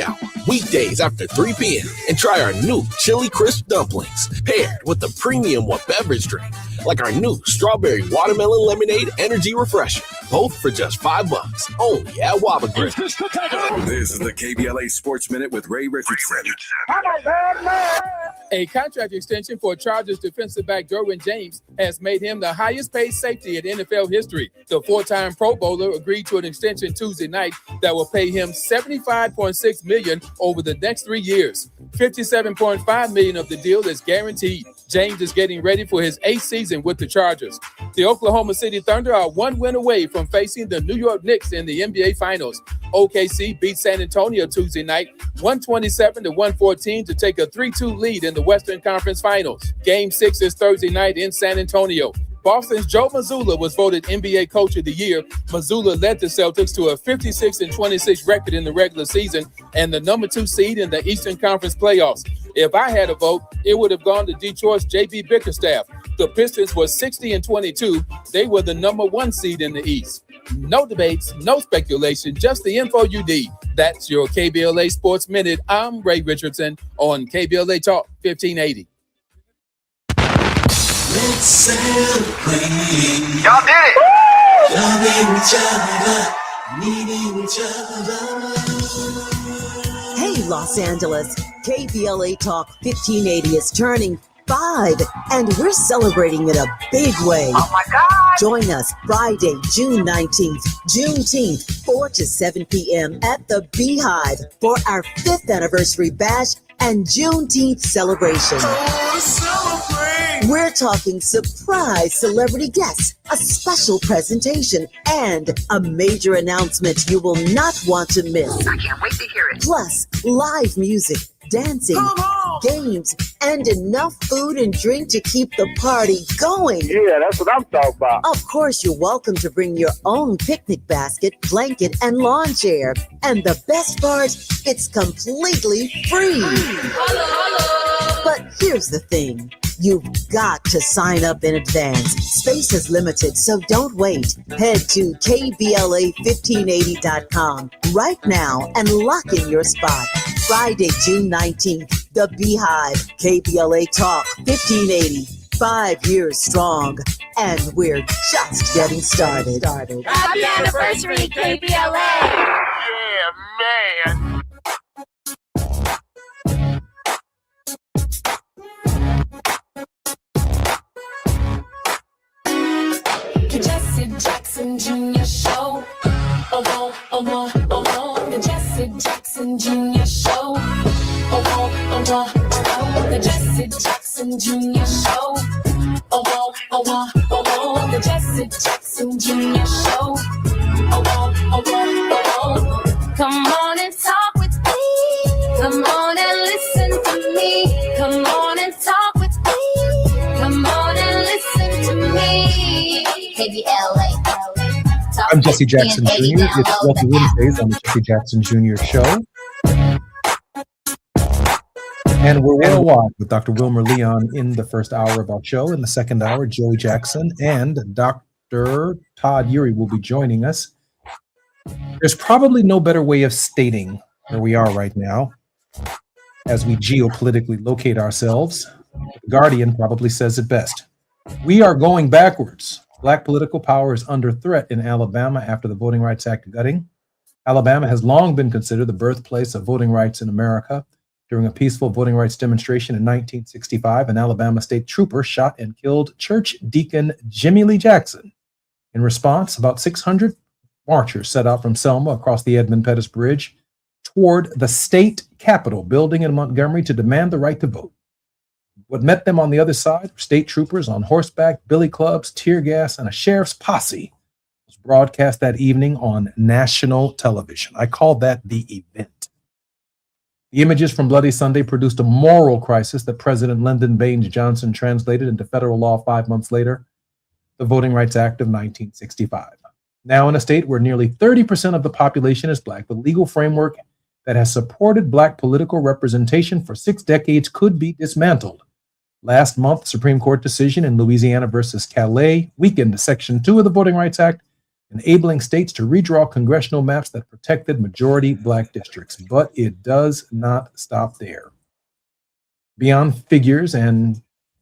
Hour, weekdays after 3 p.m. and try our new Chili Crisp dumplings paired with a premium beverage drink like our new Strawberry Watermelon Lemonade Energy Refresher. Both for just $5 only at Waba Grill. This is the KBLA Sports Minute with Ray Richardson. A contract extension for Chargers defensive back Derwin James has made him the highest paid safety in NFL history. The four-time Pro Bowler agreed to an extension Tuesday night that will pay him $75.6 million over the next 3 years. $57.5 million of the deal is guaranteed. James is getting ready for his 8th season with the Chargers. The Oklahoma City Thunder are one win away from facing the New York Knicks in the NBA Finals. OKC beat San Antonio Tuesday night, 127-114 to take a 3-2 lead in the Western Conference Finals. Game 6 is Thursday night in San Antonio. Boston's Joe Mazzulla was voted NBA Coach of the Year. Mazzulla led the Celtics to a 56-26 record in the regular season and the number 2 seed in the Eastern Conference playoffs. If I had a vote, it would have gone to Detroit's J.B. Bickerstaff. The Pistons were 60-22. They were the number 1 seed in the East. No debates, no speculation, just the info you need. That's your KBLA Sports Minute. I'm Ray Richardson on KBLA Talk 1580. Let's celebrate. Y'all did it! Loving each other, needing each other. Hey, Los Angeles. KBLA Talk 1580 is turning 5, and we're celebrating in a big way. Oh my God! Join us Friday, June 19th, Juneteenth, 4 to 7 p.m. at the Beehive for our 5th anniversary bash and Juneteenth celebration. We're talking surprise celebrity guests, a special presentation, and a major announcement you will not want to miss. I can't wait to hear it. Plus, live music, dancing, games, and enough food and drink to keep the party going. Yeah, that's what I'm talking about. Of course, you're welcome to bring your own picnic basket, blanket, and lawn chair. And the best part, it's completely free. But here's the thing. You've got to sign up in advance. Space is limited, so don't wait. Head to KBLA1580.com right now and lock in your spot. Friday, June 19th, the Beehive, KBLA Talk 1580. 5 years strong, and we're just getting started. Happy anniversary, KBLA! Yeah, man! The Jesse Jackson Jr. Show. Oh, the Jesse Jackson Jr. Show. Oh, the Jesse Jackson Jr. Show. Oh, the Jesse Jackson Jr. Show. Oh. Come on and talk with me. Come on and listen to me. Come on and talk with me. Come on and listen to me. KBLA. I'm Jesse Jackson Jr. It's Wealthy Wednesdays on the Jesse Jackson Jr. Show. And we're worldwide with Dr. Wilmer Leon in the first hour of our show. In the second hour, Joey Jackson and Dr. Todd Urey will be joining us. There's probably no better way of stating where we are right now as we geopolitically locate ourselves. The Guardian probably says it best. We are going backwards. Black political power is under threat in Alabama after the Voting Rights Act gutting. Alabama has long been considered the birthplace of voting rights in America. During a peaceful voting rights demonstration in 1965, an Alabama state trooper shot and killed church deacon Jimmy Lee Jackson. In response, about 600 marchers set out from Selma across the Edmund Pettus Bridge toward the state capitol building in Montgomery to demand the right to vote. What met them on the other side were state troopers on horseback, billy clubs, tear gas, and a sheriff's posse. It was broadcast that evening on national television. I called that the event. The images from Bloody Sunday produced a moral crisis that President Lyndon Baines Johnson translated into federal law 5 months later, the Voting Rights Act of 1965. Now, in a state where nearly 30% of the population is Black, the legal framework that has supported Black political representation for 6 decades could be dismantled. Last month, Supreme Court decision in Louisiana versus Calais weakened Section 2 of the Voting Rights Act enabling states to redraw congressional maps that protected majority black districts. But it does not stop there. Beyond figures and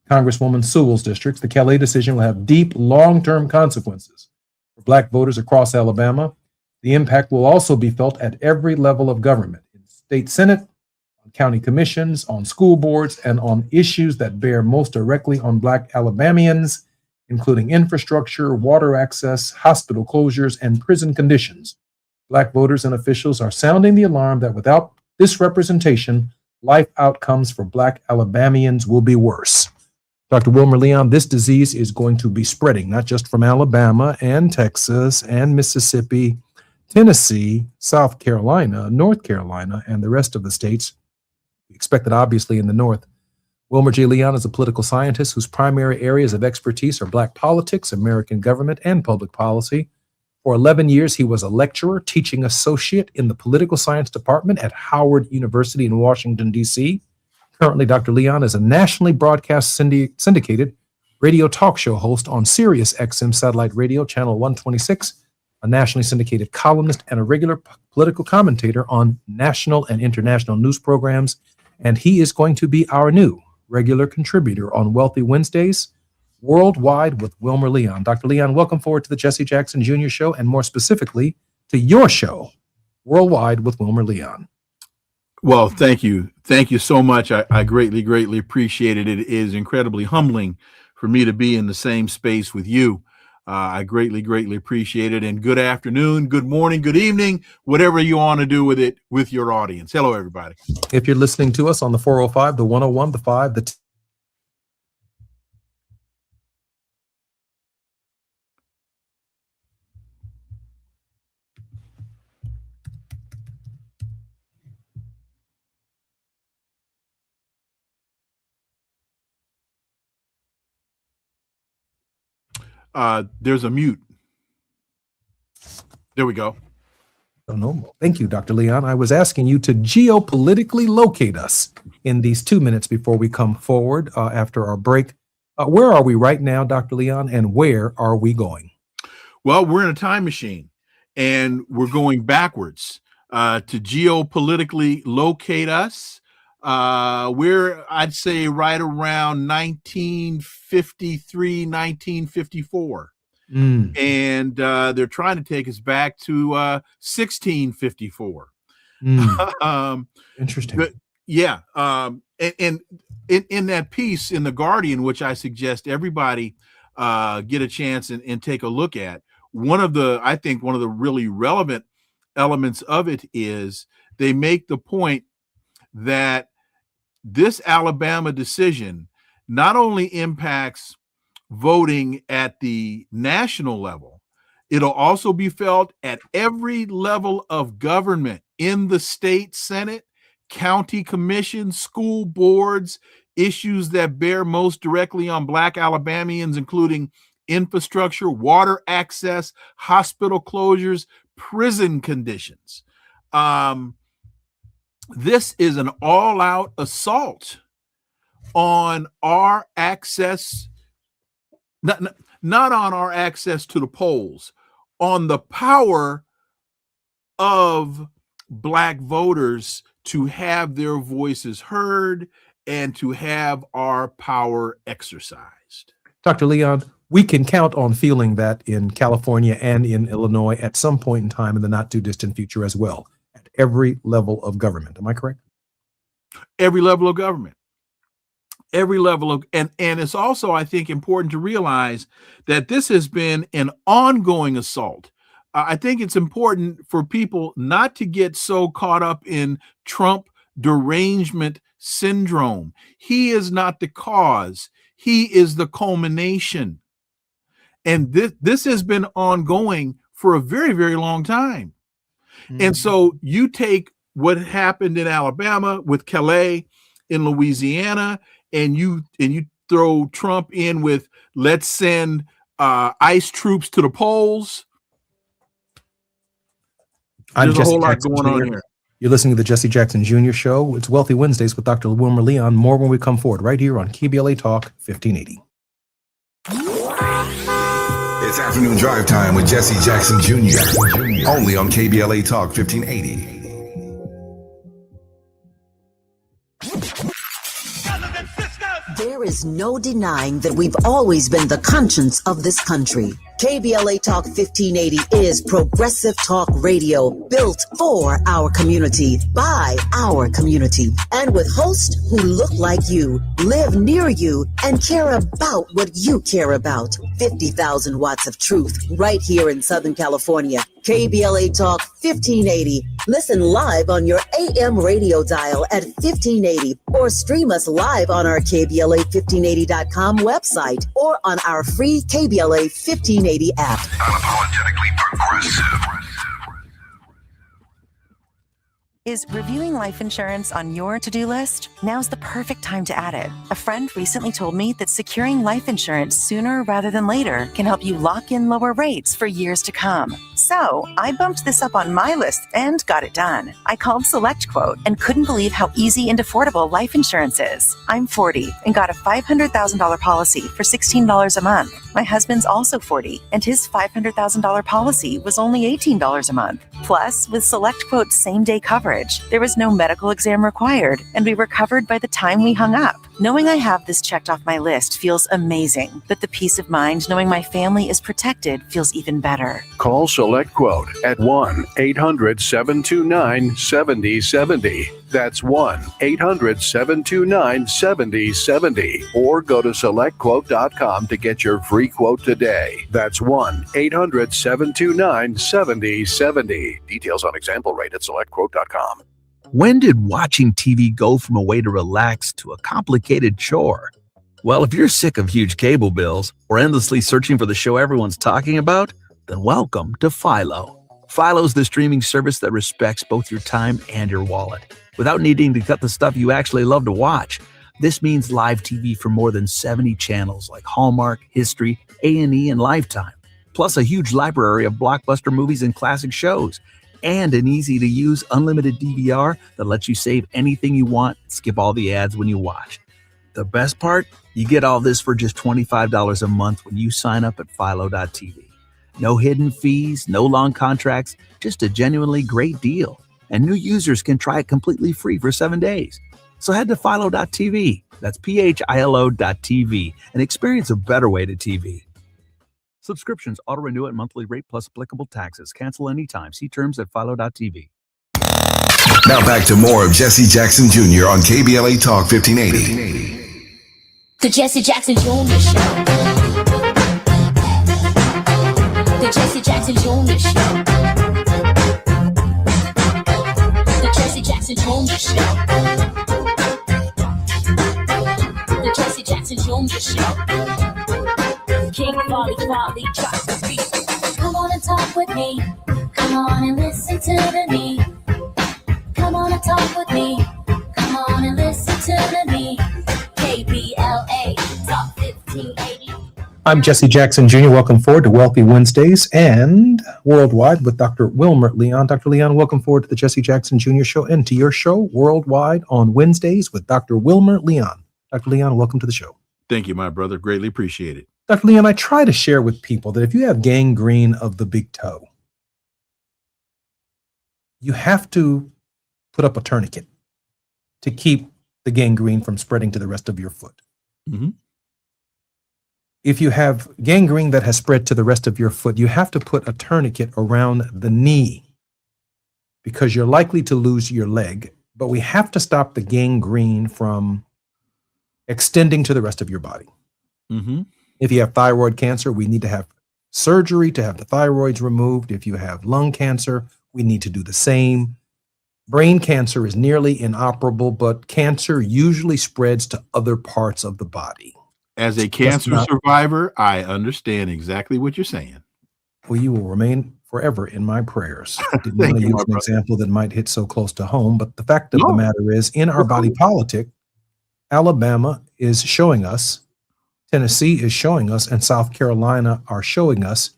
Congresswoman Sewell's districts, the Calais decision will have deep, long-term consequences for black voters across Alabama. The impact will also be felt at every level of government, in state senate, on county commissions, on school boards, and on issues that bear most directly on black Alabamians, including infrastructure, water access, hospital closures, and prison conditions. Black voters and officials are sounding the alarm that without this representation, life outcomes for black Alabamians will be worse. Dr. Wilmer Leon, this disease is going to be spreading, not just from Alabama and Texas and Mississippi, Tennessee, South Carolina, North Carolina, and the rest of the states. We expect that obviously in the North. Wilmer J. Leon is a political scientist whose primary areas of expertise are black politics, American government, and public policy. For 11 years, he was a lecturer, teaching associate in the political science department at Howard University in Washington, D.C. Currently, Dr. Leon is a nationally broadcast syndicated radio talk show host on Sirius XM Satellite Radio, Channel 126, a nationally syndicated columnist and a regular political commentator on national and international news programs. And he is going to be our new regular contributor on Wealthy Wednesdays, Worldwide with Wilmer Leon. Dr. Leon, welcome forward to the Jesse Jackson Jr. Show, and more specifically to your show, Worldwide with Wilmer Leon. Well, thank you. Thank you so much. I greatly, greatly appreciate it. It is incredibly humbling for me to be in the same space with you. I greatly, greatly appreciate it. And good afternoon, good morning, good evening, whatever you want to do with it with your audience. Hello, everybody. If you're listening to us on the 405, the 101, the 5, the there's a mute. There we go. Oh, no. Thank you, Dr. Leon. I was asking you to geopolitically locate us in these 2 minutes before we come forward after our break. Where are we right now, Dr. Leon, and where are we going? Well, we're in a time machine, and we're going backwards to geopolitically locate us. We're, I'd say, right around 1953, 1954. And they're trying to take us back to 1654. Interesting. But, yeah. And in that piece in The Guardian, which I suggest everybody get a chance and take a look at, I think one of the really relevant elements of it is they make the point that this Alabama decision not only impacts voting at the national level, it'll also be felt at every level of government in the state senate, county commissions, school boards, issues that bear most directly on black Alabamians, including infrastructure, water access, hospital closures, prison conditions. This is an all-out assault on our access, not on our access to the polls, on the power of black voters to have their voices heard and to have our power exercised. Dr. Leon, we can count on feeling that in California and in Illinois at some point in time in the not too distant future as well, at every level of government. Am I correct? Every level of government. Every level of, and it's also, I think, important to realize that this has been an ongoing assault. I think it's important for people not to get so caught up in Trump derangement syndrome. He is not the cause. He is the culmination. And this has been ongoing for a very, very long time. Mm-hmm. And so you take what happened in Alabama with Calais, in Louisiana, and you throw Trump in with let's send ICE troops to the polls. There's a whole lot going on here. You're listening to the Jesse Jackson Jr. Show. It's Wealthy Wednesdays with Dr. Wilmer Leon. More when we come forward right here on KBLA Talk 1580. It's It's afternoon drive time with Jesse Jackson Jr. Only on KBLA Talk 1580. There is no denying that we've always been the conscience of this country. KBLA Talk 1580 is progressive talk radio built for our community, by our community, and with hosts who look like you, live near you, and care about what you care about. 50,000 watts of truth right here in Southern California. KBLA Talk 1580. Listen live on your AM radio dial at 1580 or stream us live on our KBLA1580.com website or on our free KBLA 1580 app. Unapologetically progressive. Is reviewing life insurance on your to-do list? Now's the perfect time to add it. A friend recently told me that securing life insurance sooner rather than later can help you lock in lower rates for years to come. So I bumped this up on my list and got it done. I called SelectQuote and couldn't believe how easy and affordable life insurance is. I'm 40 and got a $500,000 policy for $16 a month. My husband's also 40 and his $500,000 policy was only $18 a month. Plus, with SelectQuote's same-day coverage, there was no medical exam required, and we were covered by the time we hung up. Knowing I have this checked off my list feels amazing, but the peace of mind knowing my family is protected feels even better. Call SelectQuote at 1-800-729-7070. That's 1-800-729-7070. Or go to SelectQuote.com to get your free quote today. That's 1-800-729-7070. Details on example rate at SelectQuote.com. When did watching TV go from a way to relax to a complicated chore? Well, if you're sick of huge cable bills or endlessly searching for the show everyone's talking about, then welcome to Philo. Philo's the streaming service that respects both your time and your wallet, without needing to cut the stuff you actually love to watch. This means live TV for more than 70 channels like Hallmark, History, A&E, and Lifetime, plus a huge library of blockbuster movies and classic shows, and an easy-to-use unlimited DVR that lets you save anything you want and skip all the ads when you watch. The best part? You get all this for just $25 a month when you sign up at Philo.tv. No hidden fees, no long contracts, just a genuinely great deal. And new users can try it completely free for 7 days. So head to Philo.tv, that's PHILO.tv, and experience a better way to TV. Subscriptions auto-renew at monthly rate plus applicable taxes. Cancel anytime. See terms at Philo.tv. Now back to more of Jesse Jackson Jr. on KBLA Talk 1580. The Jesse Jackson Jr. Show. The Jesse Jackson Jr. Show. The Jesse Jackson Jr. Show. The Jesse Jackson Jr. Show. King Volley, drop the beat. Come on and talk with me. Come on and listen to me. Come on and talk with me. Come on and listen to me. KBLA Talk 1580. I'm Jesse Jackson Jr. Welcome forward to Wealthy Wednesdays and Worldwide with Dr. Wilmer Leon. Dr. Leon, welcome forward to the Jesse Jackson Jr. Show and to your show, Worldwide, on Wednesdays with Dr. Wilmer Leon. Dr. Leon, welcome to the show. Thank you, my brother. Greatly appreciate it. Dr. Leon, I try to share with people that if you have gangrene of the big toe, you have to put up a tourniquet to keep the gangrene from spreading to the rest of your foot. Mm-hmm. If you have gangrene that has spread to the rest of your foot, you have to put a tourniquet around the knee because you're likely to lose your leg. But we have to stop the gangrene from extending to the rest of your body. Mm-hmm. If you have thyroid cancer, we need to have surgery to have the thyroids removed. If you have lung cancer, we need to do the same. Brain cancer is nearly inoperable, but cancer usually spreads to other parts of the body. As a cancer survivor, I understand exactly what you're saying. Well, you will remain forever in my prayers. I didn't want to use an example that might hit so close to home, but the fact of the matter is, in our body politic, Alabama is showing us, Tennessee is showing us, and South Carolina are showing us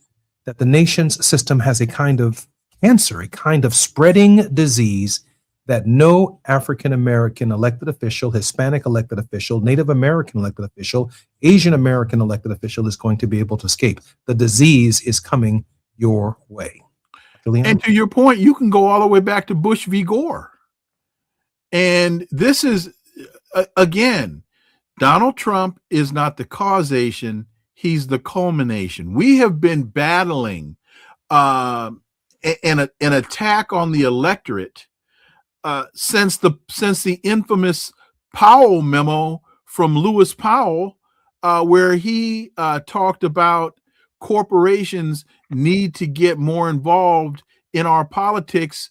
that the nation's system has a kind of cancer, a kind of spreading disease that no African American elected official, Hispanic elected official, Native American elected official, Asian American elected official is going to be able to escape. The disease is coming your way. And to your point, you can go all the way back to Bush v. Gore. And this is, again, Donald Trump is not the causation, he's the culmination. We have been battling an attack on the electorate since the infamous Powell memo from Lewis Powell, where he talked about corporations need to get more involved in our politics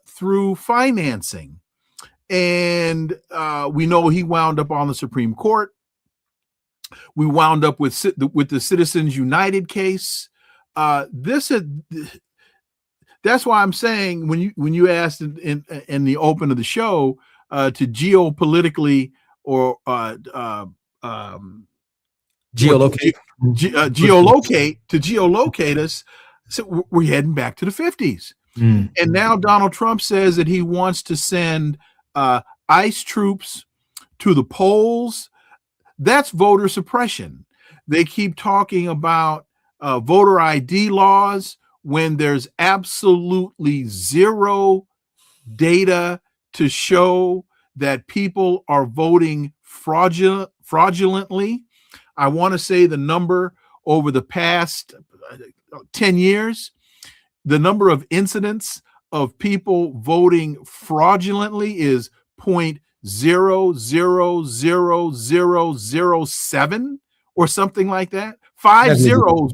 through financing. And we know he wound up on the Supreme Court. We wound up with the Citizens United case. That's why I'm saying when you asked in the open of the show to geopolitically or geolocate us, so we're heading back to the 50s. And now Donald Trump says that he wants to send ICE troops to the polls. That's voter suppression. They keep talking about voter ID laws when there's absolutely zero data to show that people are voting fraudulently. I want to say the number over the past 10 years, the number of incidents of people voting fraudulently is 0.000007 or something like that. 5 zeros.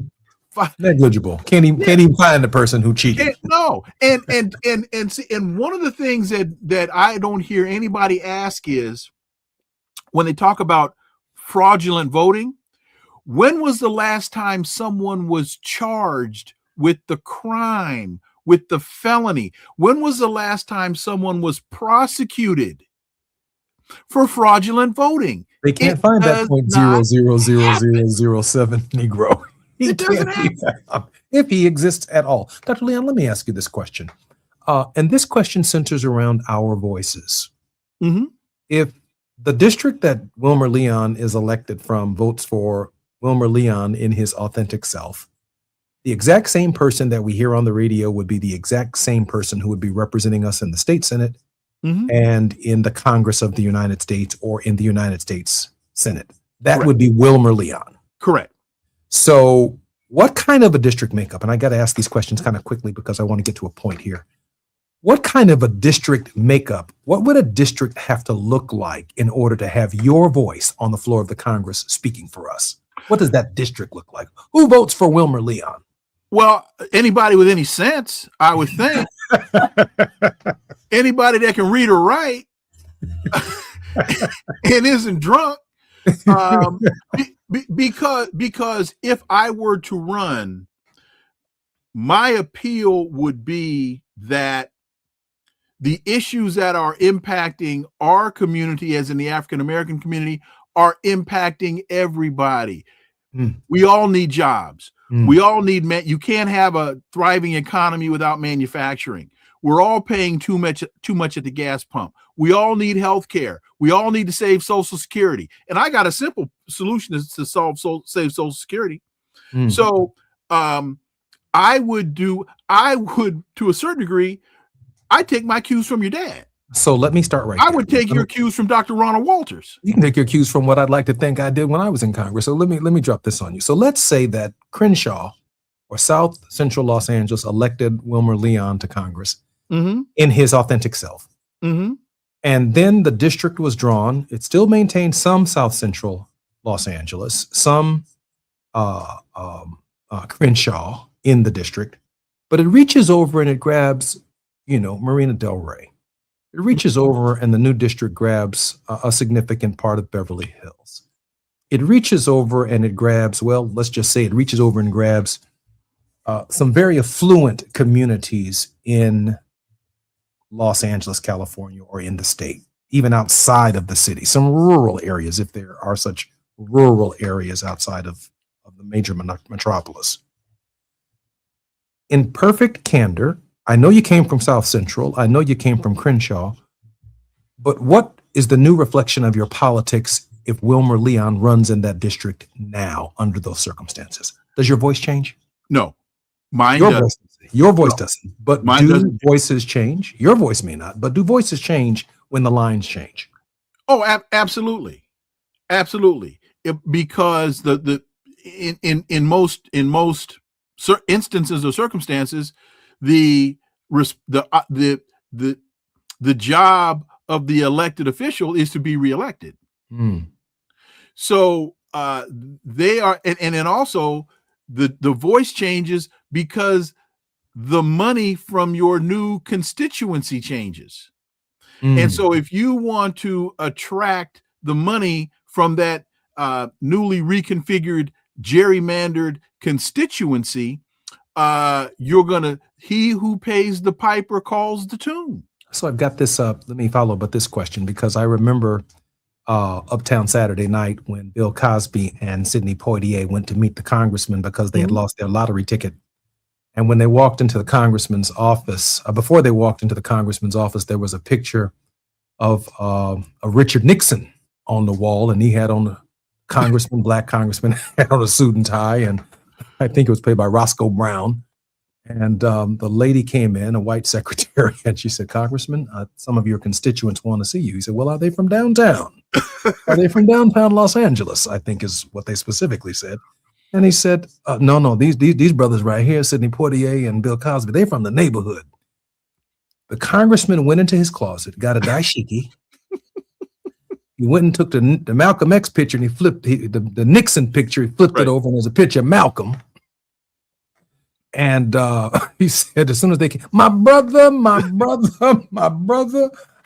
Negligible. Can't even find the person who cheated. No. And one of the things that I don't hear anybody ask is when they talk about fraudulent voting, when was the last time someone was charged with the crime, with the felony? When was the last time someone was prosecuted for fraudulent voting? They can't find that 0.000007 Negro. He can't be found, if he exists at all. Dr. Leon, let me ask you this question. And this question centers around our voices. Mm-hmm. If the district that Wilmer Leon is elected from votes for Wilmer Leon in his authentic self, the exact same person that we hear on the radio would be the exact same person who would be representing us in the state Senate and in the Congress of the United States or in the United States Senate. That Correct. Would be Wilmer Leon. Correct. So what kind of a district makeup, and I got to ask these questions kind of quickly because I want to get to a point here. What kind of a district makeup, what would a district have to look like in order to have your voice on the floor of the Congress speaking for us? What does that district look like? Who votes for Wilmer Leon? Well, anybody with any sense, I would think. Anybody that can read or write and isn't drunk. Because if I were to run, my appeal would be that the issues that are impacting our community, as in the African American community, are impacting everybody. We all need jobs. We all need you can't have a thriving economy without manufacturing. We're all paying too much at the gas pump. We all need health care. We all need to save Social Security. And I got a simple solution to save Social Security. So I would, to a certain degree, I take my cues from your dad. So let me start right I would take your cues from Dr. Ronald Walters. You can take your cues from what I'd like to think I did when I was in Congress. So let me drop this on you. So let's say that Crenshaw or South Central Los Angeles elected Wilmer Leon to Congress in his authentic self. And then the district was drawn. It still maintained some South Central Los Angeles, some Crenshaw in the district, but it reaches over and it grabs, Marina Del Rey. It reaches over and the new district grabs a significant part of Beverly Hills. It reaches over and it grabs, let's just say it reaches over and grabs some very affluent communities in Los Angeles, California, or in the state, even outside of the city, some rural areas, if there are such rural areas outside of the major metropolis. In perfect candor, I know you came from South Central. I know you came from Crenshaw. But what is the new reflection of your politics if Wilmer Leon runs in that district now under those circumstances? Does your voice change? No, mine Your does. voice, your voice doesn't. But Mine do doesn't. voices change? Your voice may not, but do voices change when the lines change? Oh, absolutely, absolutely. Because in most instances or circumstances, the job of the elected official is to be reelected. So they are, and then also the voice changes because the money from your new constituency changes. And so if you want to attract the money from that newly reconfigured, gerrymandered constituency, he who pays the piper calls the tune. So I've got this, let me follow up with this question, because I remember Uptown Saturday night when Bill Cosby and Sidney Poitier went to meet the congressman because they had lost their lottery ticket. And when they walked into the congressman's office, before they walked into the congressman's office, there was a picture of a Richard Nixon on the wall, and he had on the black congressman, had on a suit and tie, and I think it was played by Roscoe Brown. And the lady came in, a white secretary, and she said, "Congressman, some of your constituents want to see you." He said, "Well, are they from downtown? Are they from downtown Los Angeles?" I think is what they specifically said. And he said, no, these brothers right here, Sidney Poitier and Bill Cosby, they're from the neighborhood. The congressman went into his closet, got a dashiki. He went and took the Malcolm X picture, and he flipped the Nixon picture. He flipped it over, and there's a picture of Malcolm. And he said, as soon as they came, my brother,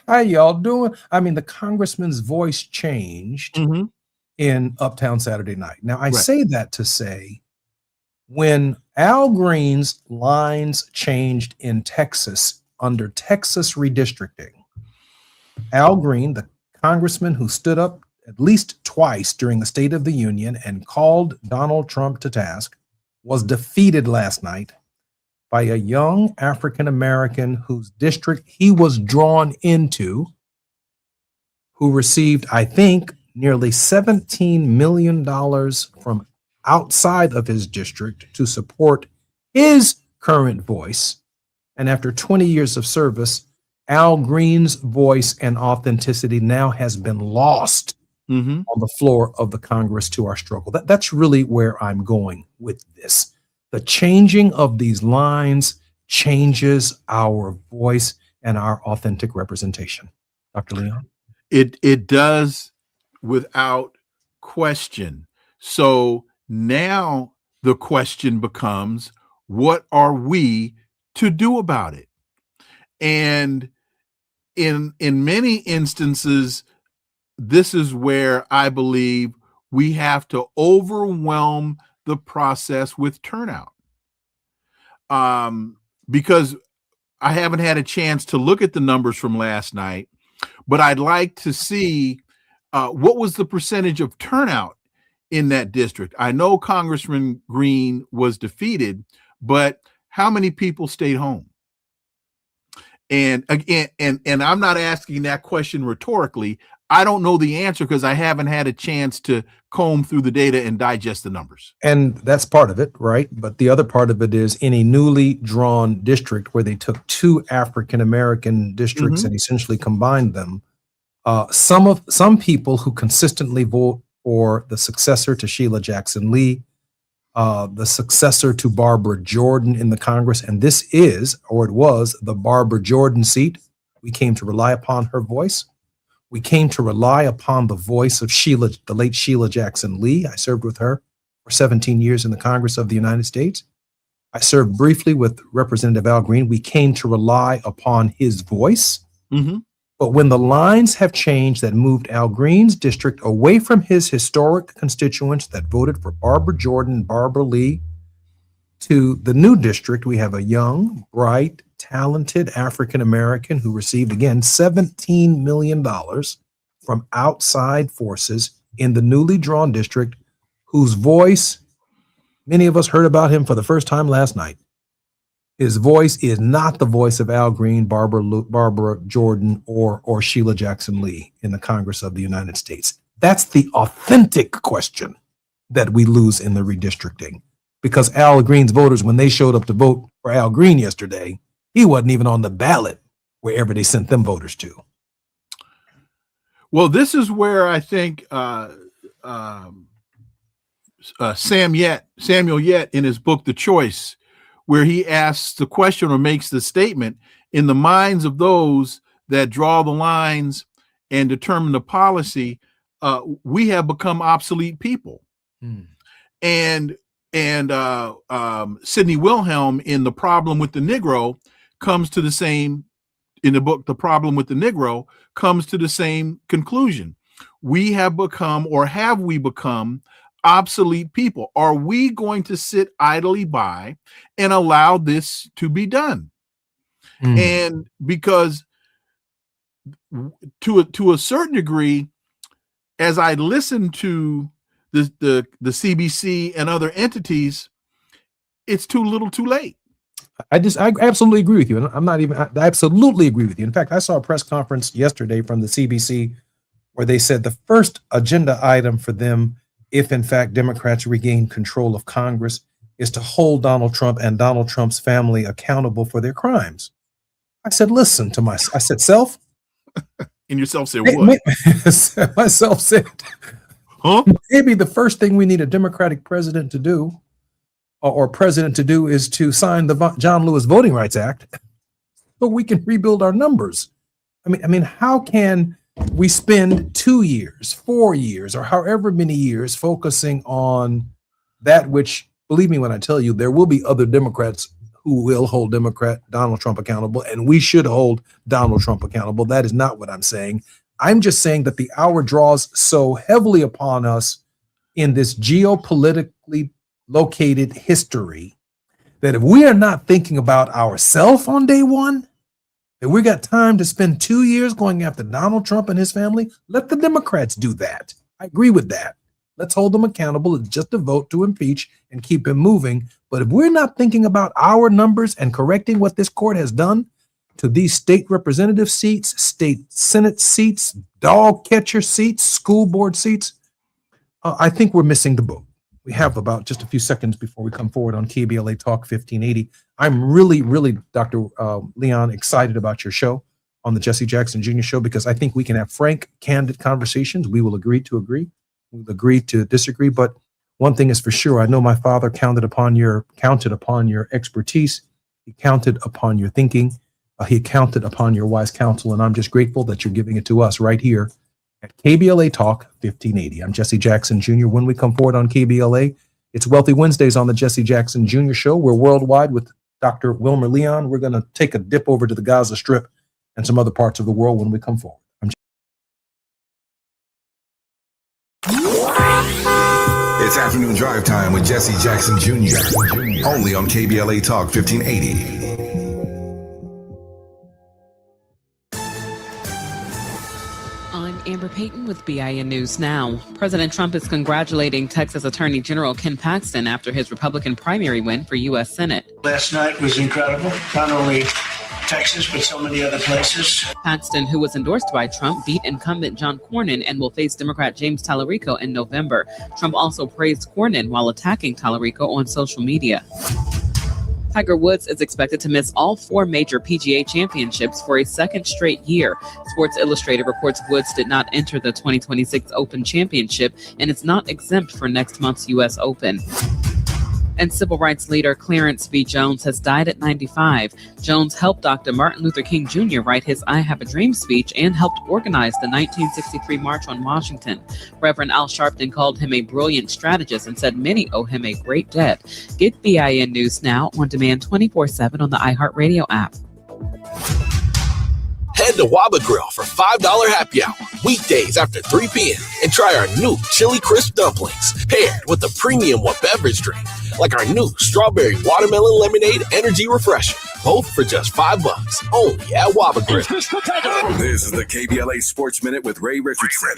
how y'all doing? I mean, the congressman's voice changed in Uptown Saturday Night. Now, I say that to say, when Al Green's lines changed in Texas under Texas redistricting, Al Green, the congressman who stood up at least twice during the State of the Union and called Donald Trump to task, was defeated last night by a young African-American whose district he was drawn into, who received, I think, nearly $17 million from outside of his district to support his current voice. And after 20 years of service, Al Green's voice and authenticity now has been lost on the floor of the Congress to our struggle. That's really where I'm going with this. The changing of these lines changes our voice and our authentic representation. Dr. Leon? It does, without question. So now the question becomes, what are we to do about it? And in many instances, this is where I believe we have to overwhelm the process with turnout. Because I haven't had a chance to look at the numbers from last night, but I'd like to see what was the percentage of turnout in that district. I know Congressman Green was defeated, but how many people stayed home? And again, and I'm not asking that question rhetorically. I don't know the answer because I haven't had a chance to comb through the data and digest the numbers. And that's part of it, right? But the other part of it is in a newly drawn district where they took two African-American districts and essentially combined them. Some people who consistently vote for the successor to Sheila Jackson Lee, the successor to Barbara Jordan in the Congress, and this is, or it was, the Barbara Jordan seat. We came to rely upon her voice. We came to rely upon the voice of the late Sheila Jackson Lee. I served with her for 17 years in the Congress of the United States. I served briefly with Representative Al Green. We came to rely upon his voice. But when the lines have changed that moved Al Green's district away from his historic constituents that voted for Barbara Jordan, Barbara Lee, to the new district, we have a young, bright, talented African-American who received, again, $17 million from outside forces in the newly drawn district, whose voice, many of us heard about him for the first time last night. His voice is not the voice of Al Green, Barbara Jordan, or Sheila Jackson Lee in the Congress of the United States. That's the authentic question that we lose in the redistricting. Because Al Green's voters, when they showed up to vote for Al Green yesterday, he wasn't even on the ballot wherever they sent them voters to. Well, this is where I think Samuel Yet in his book, The Choice, where he asks the question or makes the statement, in the minds of those that draw the lines and determine the policy, we have become obsolete people. And Sidney Wilhelm in The Problem with the Negro comes to the same, in the book, The Problem with the Negro, comes to the same conclusion. We have become, or have we become, obsolete people? Are we going to sit idly by and allow this to be done? And because to a certain degree, as I listen to the CBC and other entities, it's too little too late. I absolutely agree with you. And I absolutely agree with you. In fact, I saw a press conference yesterday from the CBC where they said the first agenda item for them, if in fact Democrats regain control of Congress, is to hold Donald Trump and Donald Trump's family accountable for their crimes. I said, listen to myself. I said, self. And yourself said what? Myself said, huh? Maybe the first thing we need a Democratic president to do, or president to do, is to sign the John Lewis Voting Rights Act so we can rebuild our numbers. I mean, how can we spend 2 years, 4 years, or however many years focusing on that which, believe me when I tell you, there will be other Democrats who will hold Donald Trump accountable, and we should hold Donald Trump accountable. That is not what I'm saying. I'm just saying that the hour draws so heavily upon us in this geopolitically located history that if we are not thinking about ourselves on day one, that we got time to spend 2 years going after Donald Trump and his family, let the Democrats do that. I agree with that. Let's hold them accountable. It's just a vote to impeach and keep him moving. But if we're not thinking about our numbers and correcting what this court has done to these state representative seats, state Senate seats, dog catcher seats, school board seats, I think we're missing the boat. We have about just a few seconds before we come forward on KBLA Talk 1580. I'm really, Dr. Leon, excited about your show on the Jesse Jackson Jr. Show, because I think we can have frank, candid conversations. We will agree to agree. We'll agree to disagree. But one thing is for sure, I know my father counted upon your expertise. He counted upon your thinking. He counted upon your wise counsel. And I'm just grateful that you're giving it to us right here at KBLA Talk 1580. I'm Jesse Jackson Jr. When we come forward on KBLA, it's Wealthy Wednesdays on the Jesse Jackson Jr. Show. We're worldwide with Dr. Wilmer Leon. We're going to take a dip over to the Gaza Strip and some other parts of the world when we come forward. It's afternoon drive time with Jesse Jackson Jr. Only on KBLA Talk 1580. I'm Amber Payton with BIN News Now. President Trump is congratulating Texas Attorney General Ken Paxton after his Republican primary win for U.S. Senate. Last night was incredible. Not only Texas, but so many other places. Paxton, who was endorsed by Trump, beat incumbent John Cornyn and will face Democrat James Tallarico in November. Trump also praised Cornyn while attacking Tallarico on social media. Tiger Woods is expected to miss all 4 major PGA championships for a second straight year. Sports Illustrated reports Woods did not enter the 2026 Open Championship and is not exempt for next month's U.S. Open. And civil rights leader Clarence V. Jones has died at 95. Jones helped Dr. Martin Luther King Jr. write his I Have a Dream speech and helped organize the 1963 March on Washington. Reverend Al Sharpton called him a brilliant strategist and said many owe him a great debt. Get BIN News Now on demand 24/7 on the iHeartRadio app. Head to Waba Grill for $5 happy hour weekdays after 3 p.m. and try our new Chili Crisp dumplings paired with a premium beverage drink like our new Strawberry Watermelon Lemonade Energy Refresher. both for just $5. Only at Whopper Grill. This is the KBLA Sports Minute with Ray Richardson.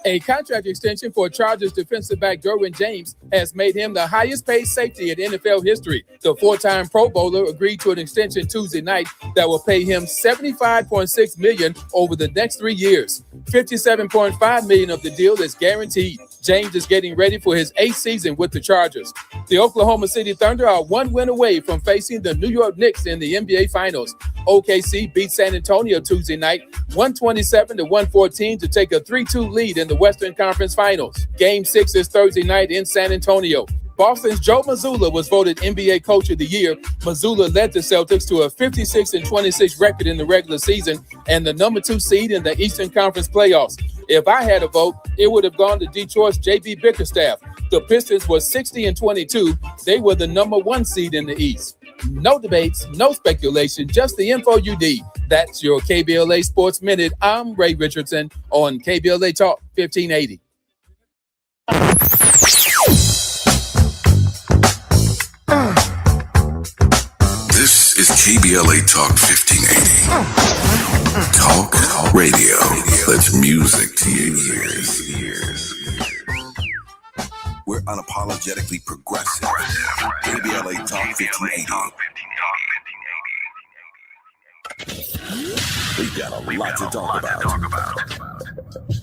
A contract extension for Chargers defensive back Derwin James has made him the highest paid safety in NFL history. The four-time Pro Bowler agreed to an extension Tuesday night that will pay him $75.6 million over the next 3 years. $57.5 million of the deal is guaranteed. James is getting ready for his 8th season with the Chargers. The Oklahoma City Thunder are one win away from facing the New York Knicks in the NBA Finals. OKC beat San Antonio Tuesday night, 127-114 to take a 3-2 lead in the Western Conference Finals. Game 6 is Thursday night in San Antonio. Boston's Joe Mazzulla was voted NBA Coach of the Year. Mazzulla led the Celtics to a 56-26 record in the regular season and the number 2 seed in the Eastern Conference playoffs. If I had a vote, it would have gone to Detroit's J.B. Bickerstaff. The Pistons were 60-22. They were the number 1 seed in the East. No debates, no speculation, just the info you need. That's your KBLA Sports Minute. I'm Ray Richardson on KBLA Talk 1580. This is KBLA Talk 1580. Talk radio. That's music to your ears. We're unapologetically progressive. KBLA Talk 1580. We've got a lot to talk about.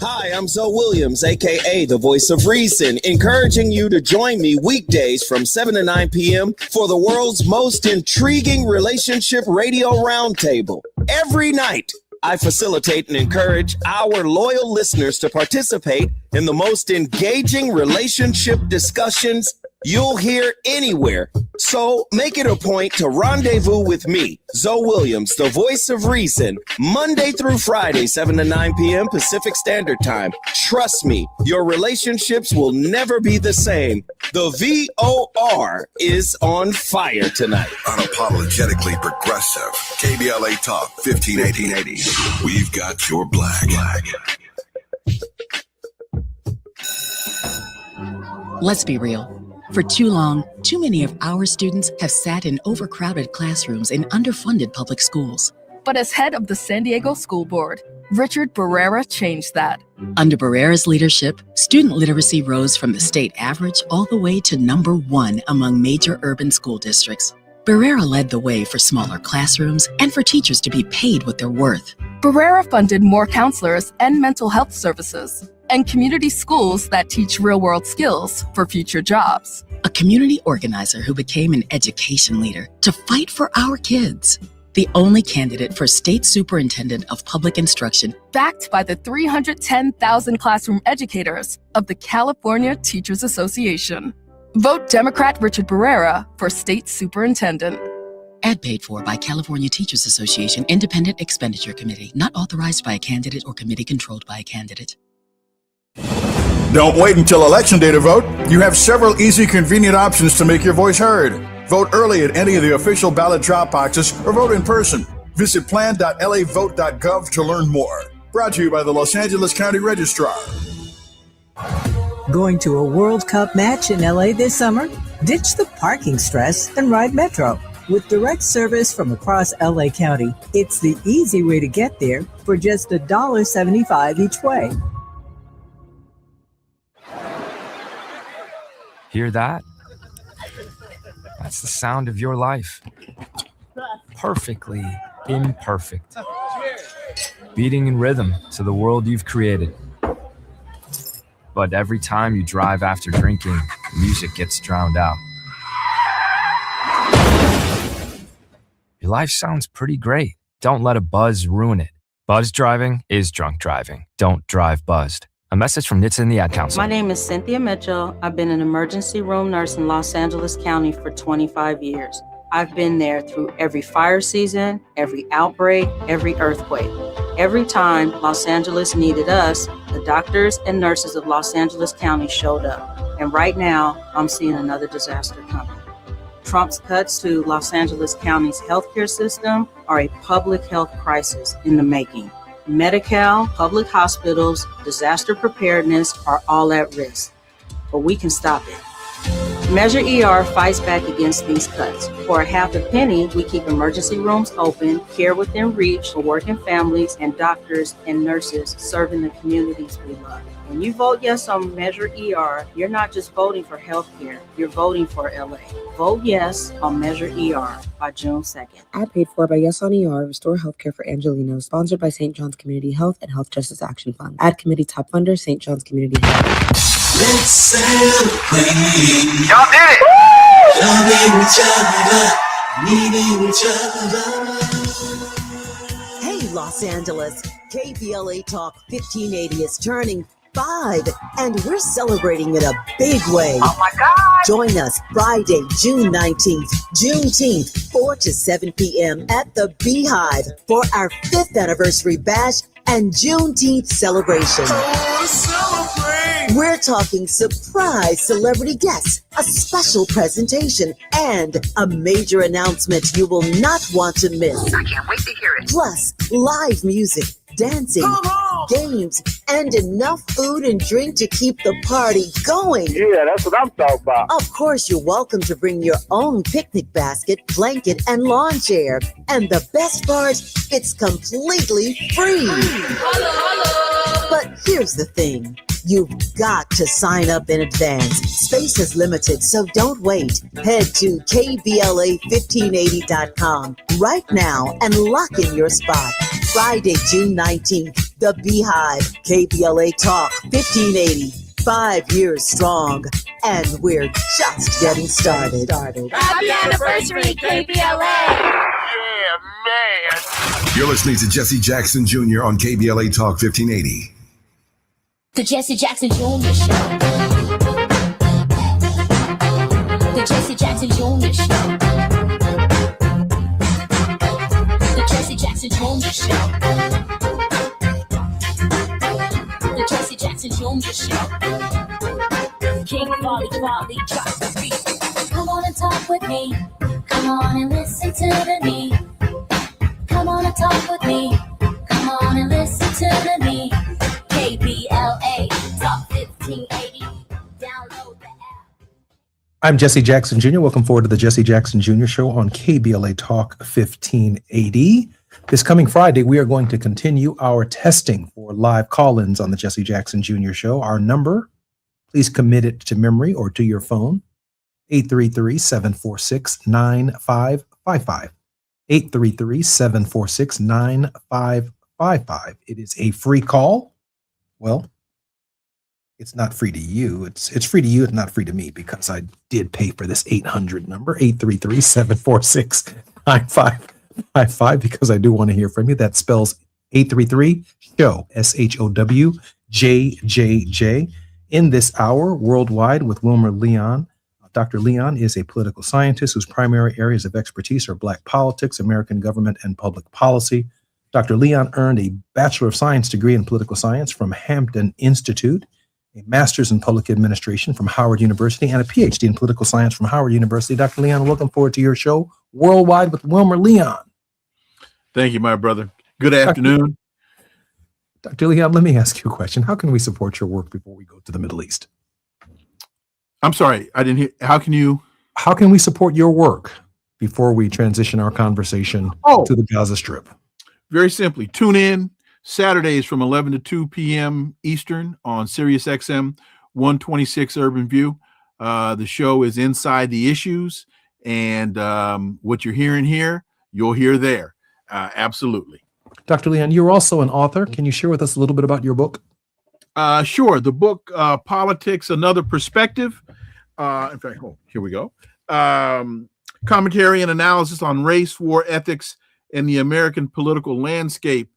Hi, I'm Zoe Williams, aka the Voice of Reason, encouraging you to join me weekdays from 7 to 9 p.m. for the world's most intriguing relationship radio roundtable. Every night, I facilitate and encourage our loyal listeners to participate in the most engaging relationship discussions you'll hear anywhere. So make it a point to rendezvous with me, Zoe Williams, the Voice of Reason, Monday through Friday, 7 to 9 p.m. Pacific Standard Time. Trust me, your relationships will never be the same. The VOR is on fire tonight. Unapologetically progressive. KBLA Talk 1580. We've got your black. Let's be real. For too long, too many of our students have sat in overcrowded classrooms in underfunded public schools. But as head of the San Diego School Board, Richard Barrera changed that. Under Barrera's leadership, student literacy rose from the state average all the way to number 1 among major urban school districts. Barrera led the way for smaller classrooms and for teachers to be paid what they're worth. Barrera funded more counselors and mental health services, and community schools that teach real-world skills for future jobs. A community organizer who became an education leader to fight for our kids. The only candidate for State Superintendent of Public Instruction. Backed by the 310,000 classroom educators of the California Teachers Association. Vote Democrat Richard Barrera for State Superintendent. Ad paid for by California Teachers Association Independent Expenditure Committee. Not authorized by a candidate or committee controlled by a candidate. Don't wait until election day to vote. You have several easy, convenient options to make your voice heard. Vote early at any of the official ballot drop boxes or vote in person. Visit plan.lavote.gov to learn more. Brought to you by the Los Angeles County Registrar. Going to a World Cup match in LA this summer? Ditch the parking stress and ride Metro. With direct service from across LA County, it's the easy way to get there for just $1.75 each way. Hear that? That's the sound of your life. Perfectly imperfect. Beating in rhythm to the world you've created. But every time you drive after drinking, music gets drowned out. Your life sounds pretty great. Don't let a buzz ruin it. Buzz driving is drunk driving. Don't drive buzzed. A message from NHTSA and the Ad Council. My name is Cynthia Mitchell. I've been an emergency room nurse in Los Angeles County for 25 years. I've been there through every fire season, every outbreak, every earthquake. Every time Los Angeles needed us, the doctors and nurses of Los Angeles County showed up. And right now, I'm seeing another disaster coming. Trump's cuts to Los Angeles County's healthcare system are a public health crisis in the making. Medi-Cal, public hospitals, disaster preparedness are all at risk. But we can stop it. Measure ER fights back against these cuts. For a half a penny, we keep emergency rooms open, care within reach for working families, and doctors and nurses serving the communities we love. When you vote yes on Measure ER, you're not just voting for health care, you're voting for LA. Vote yes on Measure ER by June 2nd. Ad paid for by Yes on ER, Restore Healthcare for Angelinos, sponsored by St. John's Community Health and Health Justice Action Fund. Ad committee top funder, St. John's Community Health. Let's celebrate. Y'all did it! Loving each other, needing each other. Hey, Los Angeles, KBLA Talk 1580 is turning 5, and we're celebrating it a big way. Oh my God! Join us Friday, June 19th, Juneteenth, 4 to 7 p.m. at the Beehive for our 5th anniversary bash and Juneteenth celebration. We're talking surprise celebrity guests, a special presentation, and a major announcement you will not want to miss. I can't wait to hear it. Plus, live music, dancing, games, and enough food and drink to keep the party going. Yeah, that's what I'm talking about. Of course, you're welcome to bring your own picnic basket, blanket, and lawn chair. And the best part, it's completely free. But here's the thing. You've got to sign up in advance. Space is limited, so don't wait. Head to KBLA1580.com right now and lock in your spot. Friday, June 19th, The Beehive, KBLA Talk 1580. 5 years strong, and we're just getting started. Happy anniversary, KBLA! Yeah, man. You're listening to Jesse Jackson Jr. on KBLA Talk 1580. The Jesse Jackson Jr. Show. The Jesse Jackson Jr. Show. The Jesse Jackson Jr. Show. The Jesse Jackson Jr. Show. King Volley, drop the beat. Come on and talk with me. Come on and listen to me. Come on and talk with me. Come on and listen to me. KBLA Talk 1580. Download the app. I'm Jesse Jackson Jr. Welcome forward to the Jesse Jackson Jr. Show on KBLA Talk 1580. This coming Friday, we are going to continue our testing for live call-ins on the Jesse Jackson Jr. Show. Our number, please commit it to memory or to your phone, 833-746-9555. 833-746-9555. It is a free call. Well, it's not free to you. It's free to you. It's not free to me because I did pay for this 800 number, 833-746-9555, because I do want to hear from you. That spells 833-SHOW, SHOWJJJ. In this hour, worldwide with Wilmer Leon. Dr. Leon is a political scientist whose primary areas of expertise are Black politics, American government, and public policy. Dr. Leon earned a Bachelor of Science degree in political science from Hampton Institute, a Master's in Public Administration from Howard University, and a PhD in political science from Howard University. Dr. Leon, welcome forward to your show, Worldwide with Wilmer Leon. Thank you, my brother. Good afternoon. Dr. Leon, let me ask you a question. How can we support your work before we go to the Middle East? I'm sorry, I didn't hear. How can we support your work before we transition our conversation to the Gaza Strip? Very simply, tune in Saturdays from 11 to 2 p.m. Eastern on Sirius XM 126 Urban View. The show is Inside the Issues, and what you're hearing here, you'll hear there. Absolutely. Dr. Leon, you're also an author. Can you share with us a little bit about your book? Sure. The book, Politics, Another Perspective. In fact, here we go. Commentary and analysis on race, war, ethics, and the American political landscape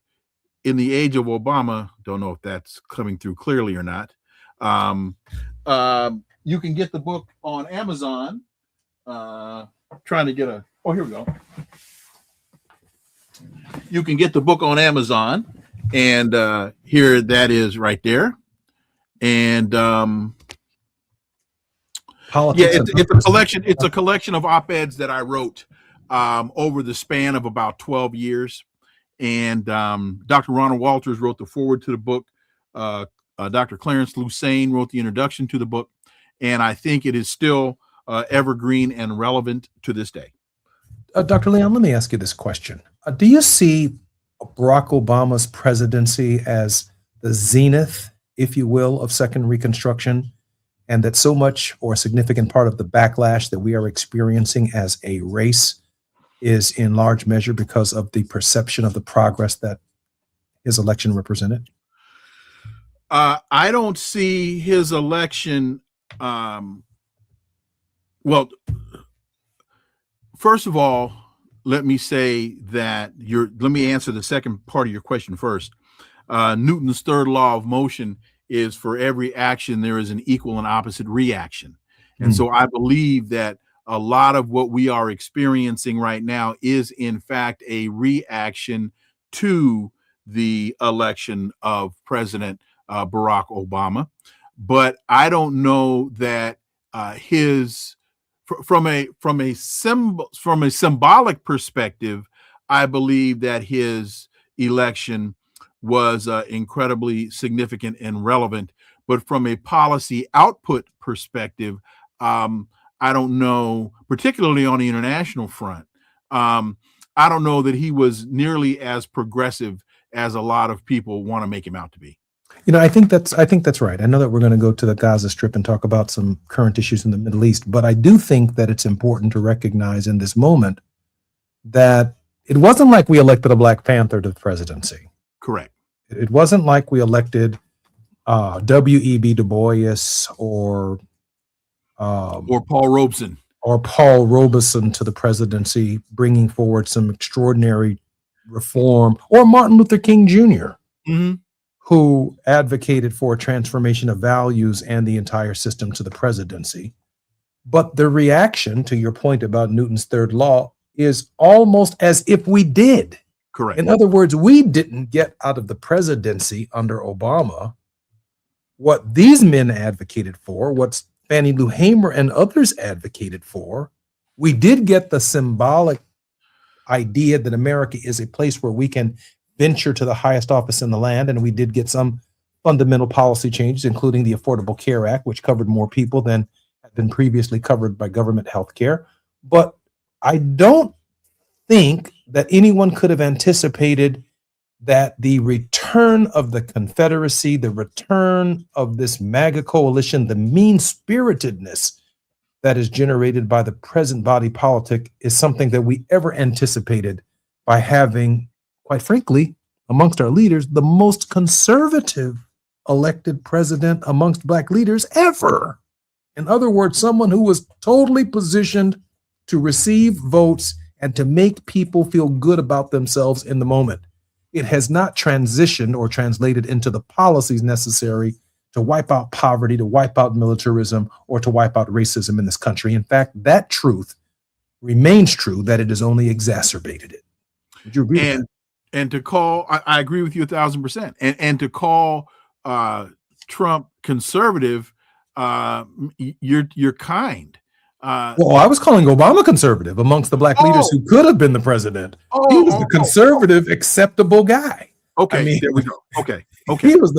in the age of Obama. Don't know if that's coming through clearly or not. You can get the book on Amazon. Trying to get here we go. You can get the book on Amazon, and here that is right there. And it's a collection. It's a collection of op-eds that I wrote over the span of about 12 years. And Dr. Ronald Walters wrote the foreword to the book. Dr. Clarence Lusane wrote the introduction to the book. And I think it is still evergreen and relevant to this day. Dr. Leon, let me ask you this question. Do you see Barack Obama's presidency as the zenith, if you will, of Second Reconstruction, and that so much or a significant part of the backlash that we are experiencing as a race is in large measure because of the perception of the progress that his election represented? I don't see his election. Well, first of all, let me say that let me answer the second part of your question first. Newton's third law of motion is for every action, there is an equal and opposite reaction. And so I believe that a lot of what we are experiencing right now is in fact a reaction to the election of President Barack Obama. But I don't know that from a symbolic perspective, I believe that his election was incredibly significant and relevant. But from a policy output perspective, I don't know, particularly on the international front, I don't know that he was nearly as progressive as a lot of people want to make him out to be. You know, I think that's right. I know that we're going to go to the Gaza Strip and talk about some current issues in the Middle East, but I do think that it's important to recognize in this moment that it wasn't like we elected a Black Panther to the presidency. Correct. It wasn't like we elected W.E.B. Du Bois or Paul Robeson. Or Paul Robeson to the presidency, bringing forward some extraordinary reform, or Martin Luther King Jr., who advocated for a transformation of values and the entire system to the presidency. But the reaction to your point about Newton's third law is almost as if we did. Correct. In other words, we didn't get out of the presidency under Obama what these men advocated for, what Fannie Lou Hamer and others advocated for. We did get the symbolic idea that America is a place where we can venture to the highest office in the land, and we did get some fundamental policy changes, including the Affordable Care Act, which covered more people than had been previously covered by government health care. But I don't think that anyone could have anticipated that the return of the Confederacy, the return of this MAGA coalition, the mean-spiritedness that is generated by the present body politic is something that we ever anticipated by having, quite frankly, amongst our leaders, the most conservative elected president amongst Black leaders ever. In other words, someone who was totally positioned to receive votes and to make people feel good about themselves in the moment. It has not transitioned or translated into the policies necessary to wipe out poverty, to wipe out militarism, or to wipe out racism in this country. In fact, that truth remains true, that it has only exacerbated it. Would you agree with that? And to call, I agree with you 1,000%. And to call Trump conservative, you're kind. Well, I was calling Obama conservative amongst the Black leaders who could have been the president. He was the conservative, acceptable guy. Okay, I mean, there we go. Okay. He was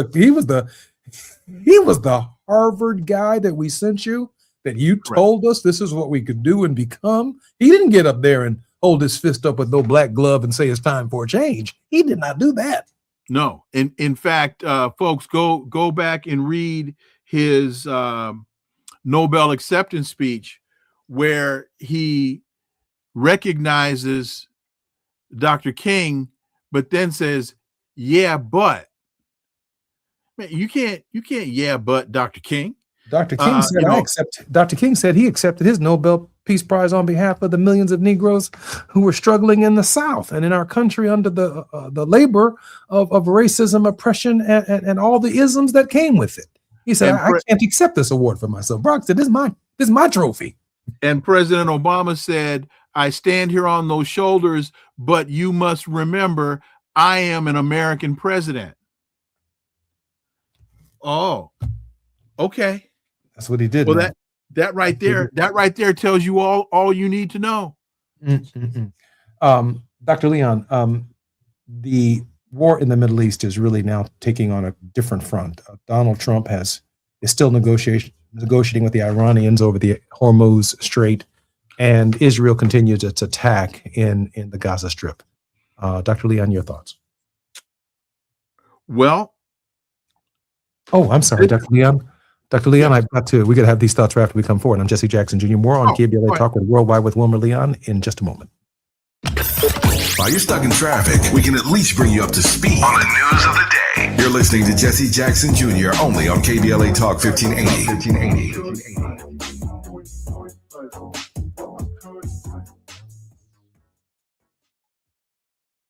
the Harvard guy that we sent you, that you told us this is what we could do and become. He didn't get up there and hold his fist up with no black glove and say it's time for a change. He did not do that. No. In fact, folks, go back and read his Nobel acceptance speech, where he recognizes Dr. King, but then says, "Yeah, but." Man, you can't yeah, but Dr. King. Dr. King said, Dr. King said he accepted his Nobel Peace Prize on behalf of the millions of Negroes who were struggling in the South and in our country under the labor of racism, oppression, and all the isms that came with it. He said, I can't accept this award for myself. Brock said, this is my trophy. And President Obama said, I stand here on those shoulders, but you must remember, I am an American president. Oh, okay. That's what he did. Well, that right there tells you all you need to know. Dr. Leon, the war in the Middle East is really now taking on a different front. Donald Trump is still negotiating negotiating with the Iranians over the Hormuz Strait, and Israel continues its attack in the Gaza Strip. Dr. Leon, your thoughts? Well, I'm sorry, Dr. Leon. Dr. Leon, we got to have these thoughts right after we come forward. I'm Jesse Jackson Jr. More on KBLA Talk with Worldwide with Wilmer Leon in just a moment. While you're stuck in traffic, we can at least bring you up to speed on the news of the day. You're listening to Jesse Jackson Jr. only on KBLA Talk 1580.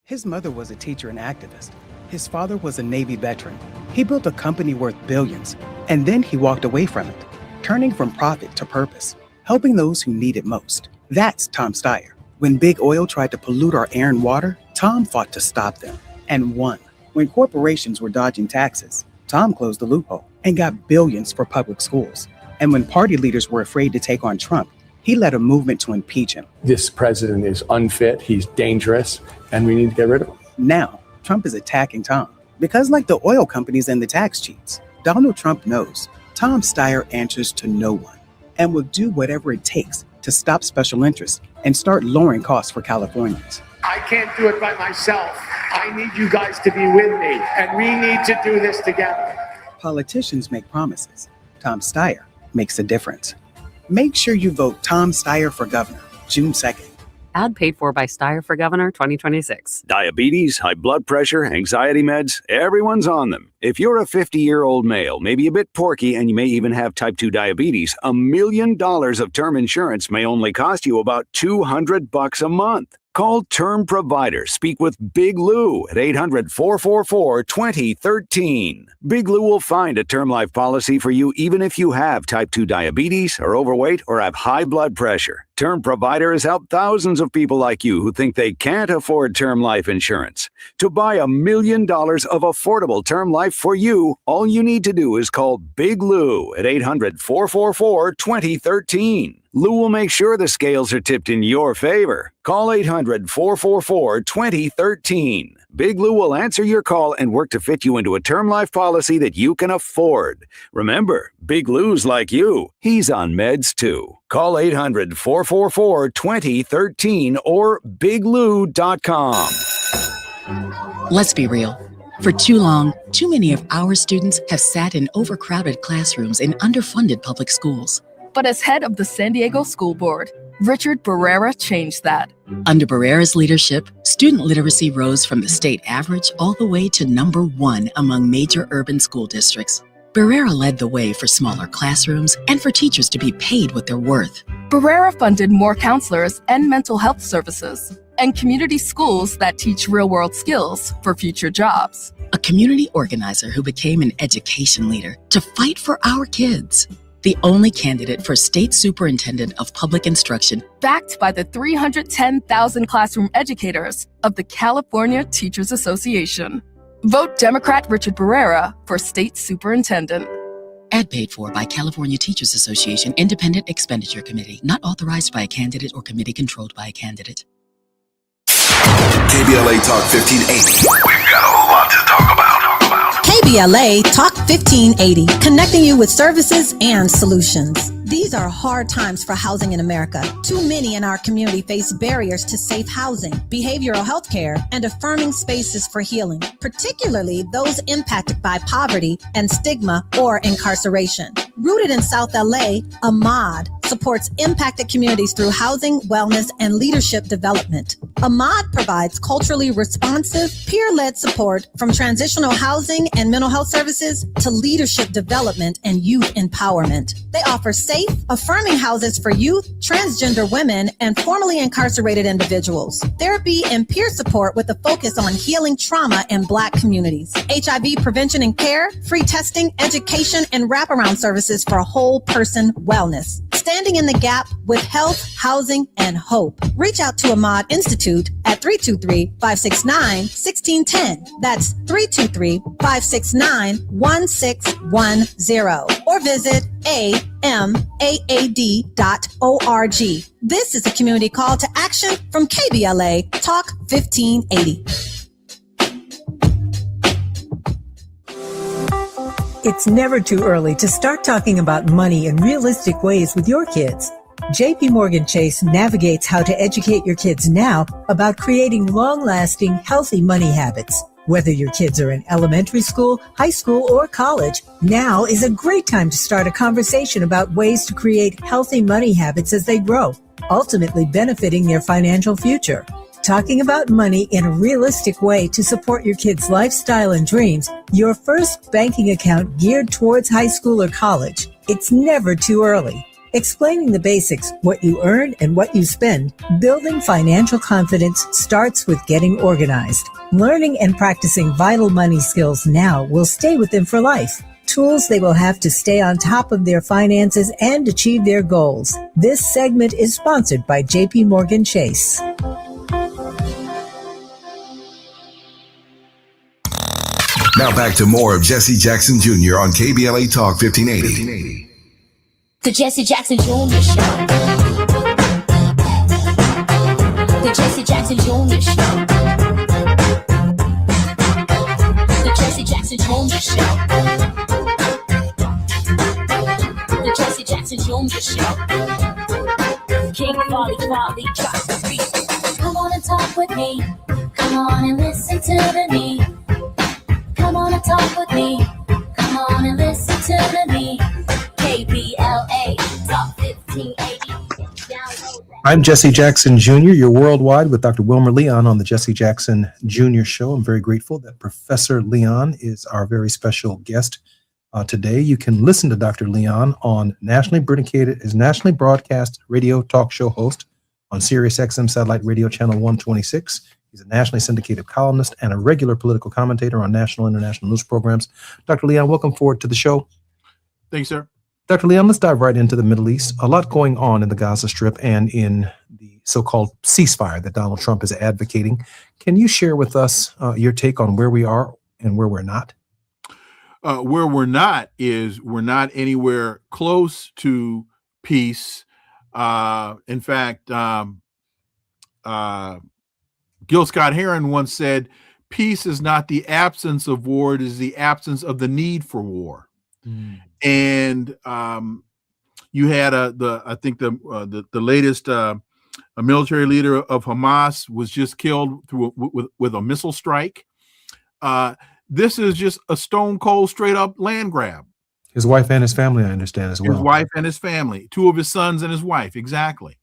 His mother was a teacher and activist. His father was a Navy veteran. He built a company worth billions, and then he walked away from it, turning from profit to purpose, helping those who need it most. That's Tom Steyer. When big oil tried to pollute our air and water, Tom fought to stop them, and won. When corporations were dodging taxes, Tom closed the loophole and got billions for public schools. And when party leaders were afraid to take on Trump, he led a movement to impeach him. This president is unfit, he's dangerous, and we need to get rid of him. Now, Trump is attacking Tom. Because like the oil companies and the tax cheats, Donald Trump knows Tom Steyer answers to no one and will do whatever it takes to stop special interests and start lowering costs for Californians. I can't do it by myself. I need you guys to be with me, and we need to do this together. Politicians make promises. Tom Steyer makes a difference. Make sure you vote Tom Steyer for governor, June 2nd. Ad paid for by Steyer for Governor 2026. Diabetes, high blood pressure, anxiety meds, everyone's on them. If you're a 50-year-old male, maybe a bit porky, and you may even have type 2 diabetes, $1 million of term insurance may only cost you about $200 a month. Call Term Provider. Speak with Big Lou at 800-444-2013. Big Lou will find a term life policy for you even if you have type 2 diabetes, are overweight, or have high blood pressure. Term Provider has helped thousands of people like you who think they can't afford term life insurance. To buy $1 million of affordable term life for you, all you need to do is call Big Lou at 800-444-2013. Lou will make sure the scales are tipped in your favor. Call 800-444-2013. Big Lou will answer your call and work to fit you into a term life policy that you can afford. Remember, Big Lou's like you. He's on meds too. Call 800-444-2013 or biglou.com. Let's be real. For too long, too many of our students have sat in overcrowded classrooms in underfunded public schools. But as head of the San Diego School Board, Richard Barrera changed that. Under Barrera's leadership, student literacy rose from the state average all the way to #1 among major urban school districts. Barrera led the way for smaller classrooms and for teachers to be paid what they're worth. Barrera funded more counselors and mental health services, and community schools that teach real-world skills for future jobs. A community organizer who became an education leader to fight for our kids. The only candidate for State Superintendent of Public Instruction. Backed by the 310,000 classroom educators of the California Teachers Association. Vote Democrat Richard Barrera for State Superintendent. Ad paid for by California Teachers Association Independent Expenditure Committee. Not authorized by a candidate or committee controlled by a candidate. KBLA Talk 1580. We've got a lot to talk about. KBLA Talk 1580, connecting you with services and solutions. These are hard times for housing in America. Too many in our community face barriers to safe housing, behavioral health care, and affirming spaces for healing, particularly those impacted by poverty and stigma or incarceration. Rooted in South LA, Ahmad supports impacted communities through housing, wellness, and leadership development. Ahmad provides culturally responsive, peer-led support from transitional housing and mental health services to leadership development and youth empowerment. They offer safe, affirming houses for youth, transgender women, and formerly incarcerated individuals. Therapy and peer support with a focus on healing trauma in Black communities. HIV prevention and care, free testing, education, and wraparound services for whole person wellness. Standing in the gap with health, housing, and hope. Reach out to Ahmad Institute at 323-569-1610. That's 323-569-1610. Or visit amaad.org. This is a community call to action from KBLA Talk 1580. It's never too early to start talking about money in realistic ways with your kids. JP Morgan Chase navigates how to educate your kids now about creating long-lasting, healthy money habits. Whether your kids are in elementary school, high school, or college, now is a great time to start a conversation about ways to create healthy money habits as they grow, ultimately benefiting their financial future. Talking about money in a realistic way to support your kids' lifestyle and dreams, your first banking account geared towards high school or college. It's never too early. Explaining the basics, what you earn and what you spend, building financial confidence starts with getting organized. Learning and practicing vital money skills now will stay with them for life. Tools they will have to stay on top of their finances and achieve their goals. This segment is sponsored by JP Morgan Chase. Now back to more of Jesse Jackson Jr. on KBLA Talk 1580. The Jesse Jackson Jr. Show. The Jesse Jackson Jr. Show. The Jesse Jackson Jr. Show. The Jesse Jackson Jr. Show. King Volley drops the beat. Come on and talk with me. Come on and listen to me. Come on and talk with me. Come on and listen to me. KBLA Talk 1580. I'm Jesse Jackson Jr., your worldwide with Dr. Wilmer Leon on the Jesse Jackson Jr. Show. I'm very grateful that Professor Leon is our very special guest today. You can listen to Dr. Leon on nationally broadcast radio talk show host on Sirius XM Satellite Radio Channel 126. He's a nationally syndicated columnist and a regular political commentator on national and international news programs. Dr. Leon, welcome forward to the show. Thanks, sir. Dr. Leon, let's dive right into the Middle East. A lot going on in the Gaza Strip and in the so-called ceasefire that Donald Trump is advocating. Can you share with us your take on where we are and where we're not? Where we're not is we're not anywhere close to peace. In fact, Gil Scott-Heron once said, peace is not the absence of war, it is the absence of the need for war. And you had the latest military leader of Hamas was just killed with a missile strike. This is just a stone cold, straight up land grab. His wife and his family, I understand, as well. His wife and his family, two of his sons and his wife, exactly.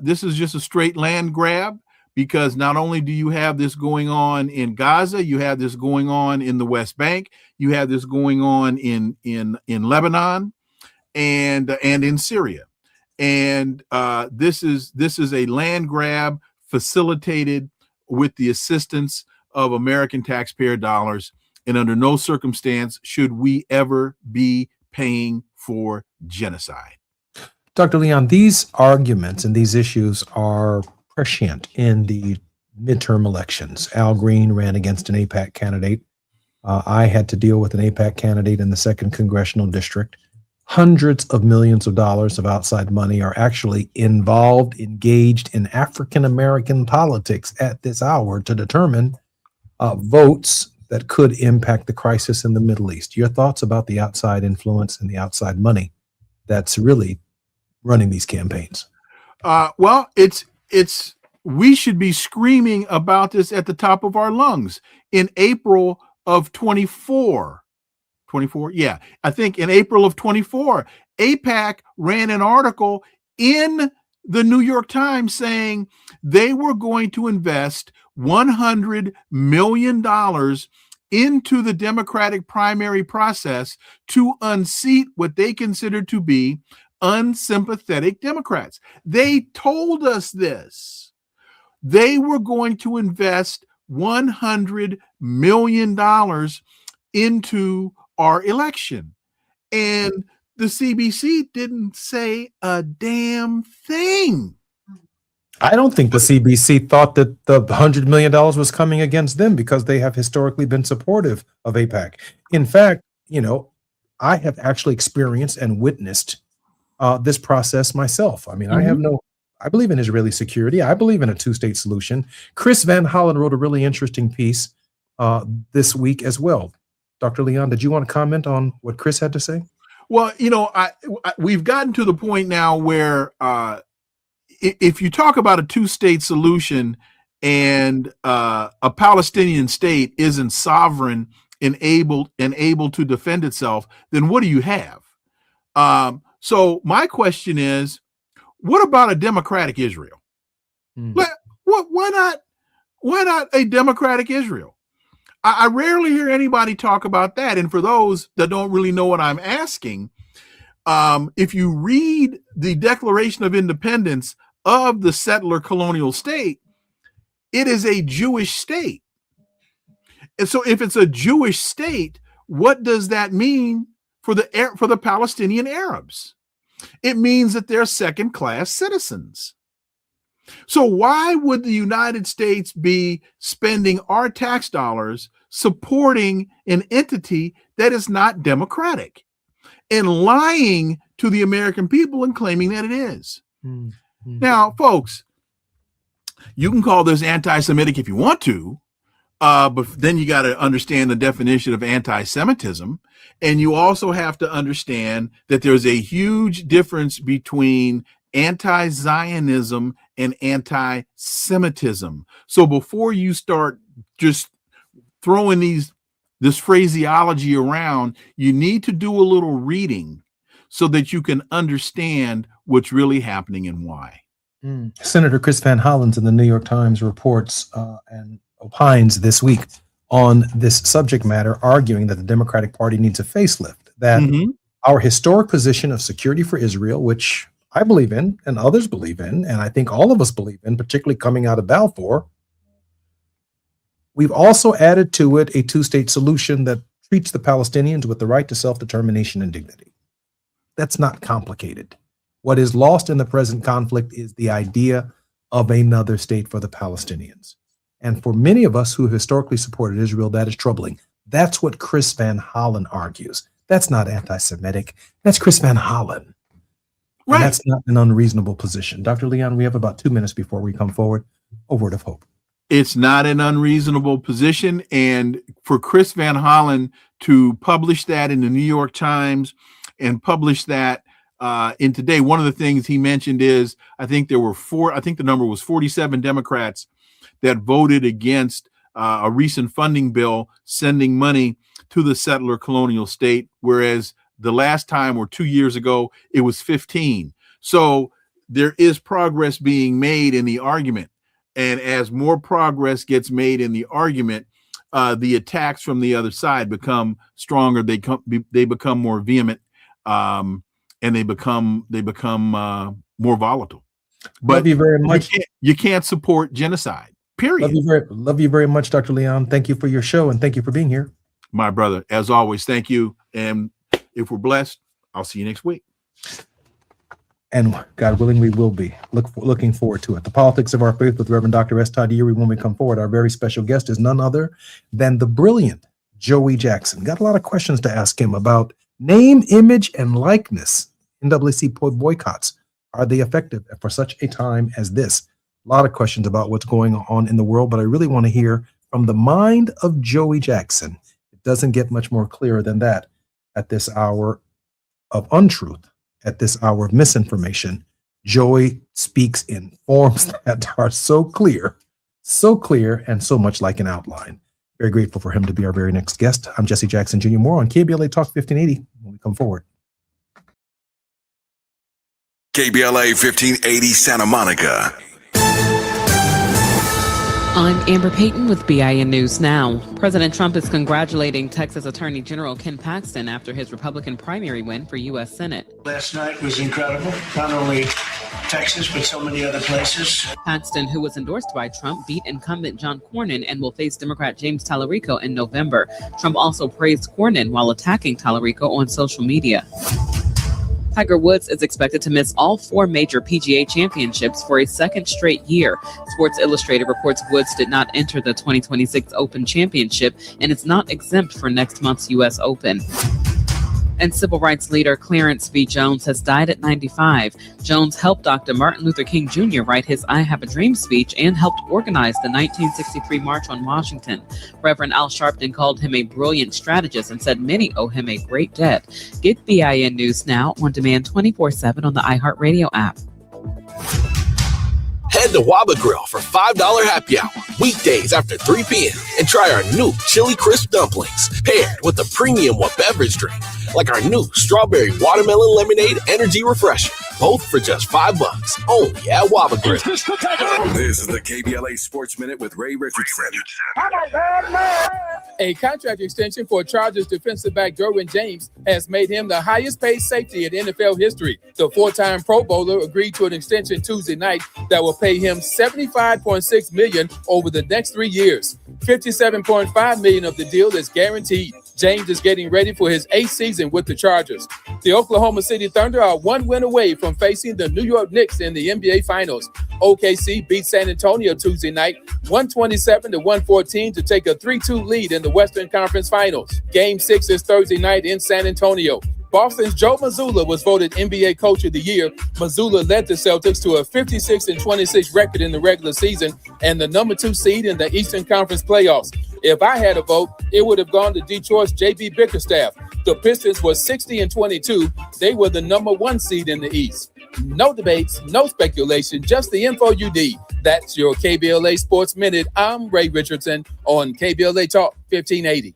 This is just a straight land grab because not only do you have this going on in Gaza, you have this going on in the West Bank, you have this going on in Lebanon and in Syria. And this is a land grab facilitated with the assistance of American taxpayer dollars. And under no circumstance should we ever be paying for genocide. Dr. Leon, these arguments and these issues are prescient in the midterm elections. Al Green ran against an AIPAC candidate. I had to deal with an AIPAC candidate in the 2nd Congressional District. Hundreds of millions of dollars of outside money are actually engaged in African-American politics at this hour to determine votes that could impact the crisis in the Middle East. Your thoughts about the outside influence and the outside money that's really running these campaigns? Well, we should be screaming about this at the top of our lungs. In April of 24, yeah, I think in April of 24, AIPAC ran an article in the New York Times saying they were going to invest $100 million into the Democratic primary process to unseat what they considered to be unsympathetic Democrats. They told us this. They were going to invest $100 million into our election. And the CBC didn't say a damn thing. I don't think the CBC thought that the $100 million was coming against them because they have historically been supportive of AIPAC. In fact, I have actually experienced and witnessed this process myself. I mean, I believe in Israeli security. I believe in a two-state solution. Chris Van Hollen wrote a really interesting piece this week as well. Dr. Leon, did you want to comment on what Chris had to say? Well, we've gotten to the point now where if you talk about a two-state solution and a Palestinian state isn't sovereign and able to defend itself, then what do you have? So my question is, what about a democratic Israel? Why not a democratic Israel? I rarely hear anybody talk about that. And for those that don't really know what I'm asking, if you read the Declaration of Independence of the settler colonial state, it is a Jewish state. And so if it's a Jewish state, what does that mean for the Palestinian Arabs? It means that they're second-class citizens. So why would the United States be spending our tax dollars supporting an entity that is not democratic and lying to the American people and claiming that it is? Now, folks, you can call this anti-Semitic if you want to, but then you got to understand the definition of anti-Semitism. And you also have to understand that there's a huge difference between anti-Zionism and anti-Semitism. So before you start just throwing this phraseology around, you need to do a little reading so that you can understand what's really happening and why. Senator Chris Van Hollen in the New York Times reports and opines this week on this subject matter, arguing that the Democratic Party needs a facelift, that our historic position of security for Israel, which I believe in and others believe in, and I think all of us believe in, particularly coming out of Balfour, we've also added to it a two-state solution that treats the Palestinians with the right to self-determination and dignity. That's not complicated. What is lost in the present conflict is the idea of another state for the Palestinians. And for many of us who have historically supported Israel, that is troubling. That's what Chris Van Hollen argues. That's not anti-Semitic. That's Chris Van Hollen. Right. And that's not an unreasonable position. Dr. Leon, we have about 2 minutes before we come forward. A word of hope. It's not an unreasonable position. And for Chris Van Hollen to publish that in the New York Times and publish that in Today, one of the things he mentioned is, I think the number was 47 Democrats that voted against a recent funding bill sending money to the settler colonial state, whereas the last time, or 2 years ago, it was 15. So there is progress being made in the argument. And as more progress gets made in the argument, the attacks from the other side become stronger. They become more vehement, and they become more volatile. But love you very much. You can't support genocide. Period. Love you very much, Dr. Leon. Thank you for your show, and thank you for being here. My brother, as always, thank you. And if we're blessed, I'll see you next week. And God willing, we will be looking forward to it. The Politics of Our Faith with Reverend Dr. S. Todd Eury. When we come forward, our very special guest is none other than the brilliant Joey Jackson. Got a lot of questions to ask him about name, image, and likeness. NAACP boycotts. Are they effective for such a time as this? A lot of questions about what's going on in the world, but I really want to hear from the mind of Joey Jackson. It doesn't get much more clearer than that at this hour of untruth, at this hour of misinformation. Joey speaks in forms that are so clear, and so much like an outline. Very grateful for him to be our very next guest. I'm Jesse Jackson Jr. More on KBLA Talk 1580 when we come forward. KBLA 1580 Santa Monica. I'm Amber Payton with BIN News Now. President Trump is congratulating Texas Attorney General Ken Paxton after his Republican primary win for U.S. Senate. Last night was incredible. Not only Texas, but so many other places. Paxton, who was endorsed by Trump, beat incumbent John Cornyn and will face Democrat James Tallarico in November. Trump also praised Cornyn while attacking Tallarico on social media. Tiger Woods is expected to miss all 4 major PGA championships for a second straight year. Sports Illustrated reports Woods did not enter the 2026 Open Championship and is not exempt for next month's U.S. Open. And civil rights leader Clarence V. Jones has died at 95. Jones helped Dr. Martin Luther King Jr. write his I Have a Dream speech and helped organize the 1963 March on Washington. Reverend Al Sharpton called him a brilliant strategist and said many owe him a great debt. Get BIN News now on demand 24/7 on the iHeartRadio app. Head to Waba Grill for $5 happy hour weekdays after 3 p.m. and try our new chili crisp dumplings paired with a premium beverage drink like our new strawberry watermelon lemonade energy refresher. Both for just $5 only at Waba Grill. This is the KBLA Sports Minute with Ray Richardson. A contract extension for Chargers defensive back Derwin James has made him the highest paid safety in NFL history. The four-time Pro Bowler agreed to an extension Tuesday night that will pay him $75.6 million over the next 3 years. $57.5 million of the deal is guaranteed. James is getting ready for his 8th season with the Chargers. The Oklahoma City Thunder are one win away from facing the New York Knicks in the NBA Finals. OKC beat San Antonio Tuesday night, 127-114 to take a 3-2 lead in the Western Conference Finals. Game 6 is Thursday night in San Antonio. Boston's Joe Mazzulla was voted NBA Coach of the Year. Mazzulla led the Celtics to a 56-26 record in the regular season and the number 2 seed in the Eastern Conference playoffs. If I had a vote, it would have gone to Detroit's J.B. Bickerstaff. The Pistons were 60-22. They were the number 1 seed in the East. No debates, no speculation, just the info you need. That's your KBLA Sports Minute. I'm Ray Richardson on KBLA Talk 1580.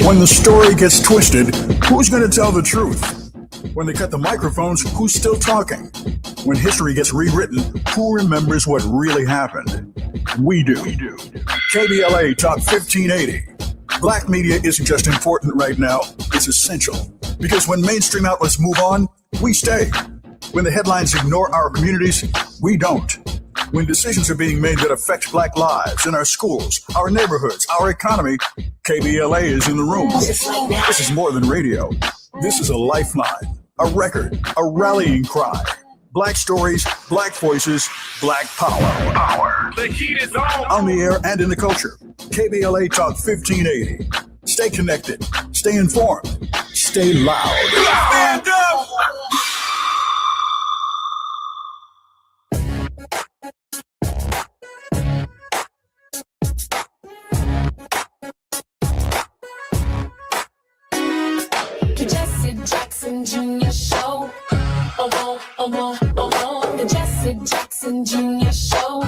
When the story gets twisted, who's going to tell the truth? When they cut the microphones, who's still talking? When history gets rewritten, who remembers what really happened? We do. KBLA Talk 1580. Black media isn't just important right now, it's essential. Because when mainstream outlets move on, we stay. When the headlines ignore our communities, we don't. When decisions are being made that affect Black lives in our schools, our neighborhoods, our economy, KBLA is in the room. This is more than radio. This is a lifeline, a record, a rallying cry. Black stories, Black voices, Black power. The heat is on. On the air and in the culture. KBLA Talk 1580. Stay connected. Stay informed. Stay loud. Stand up! The Jesse Jackson Jr. Show. The Jesse Jackson Jr. Show.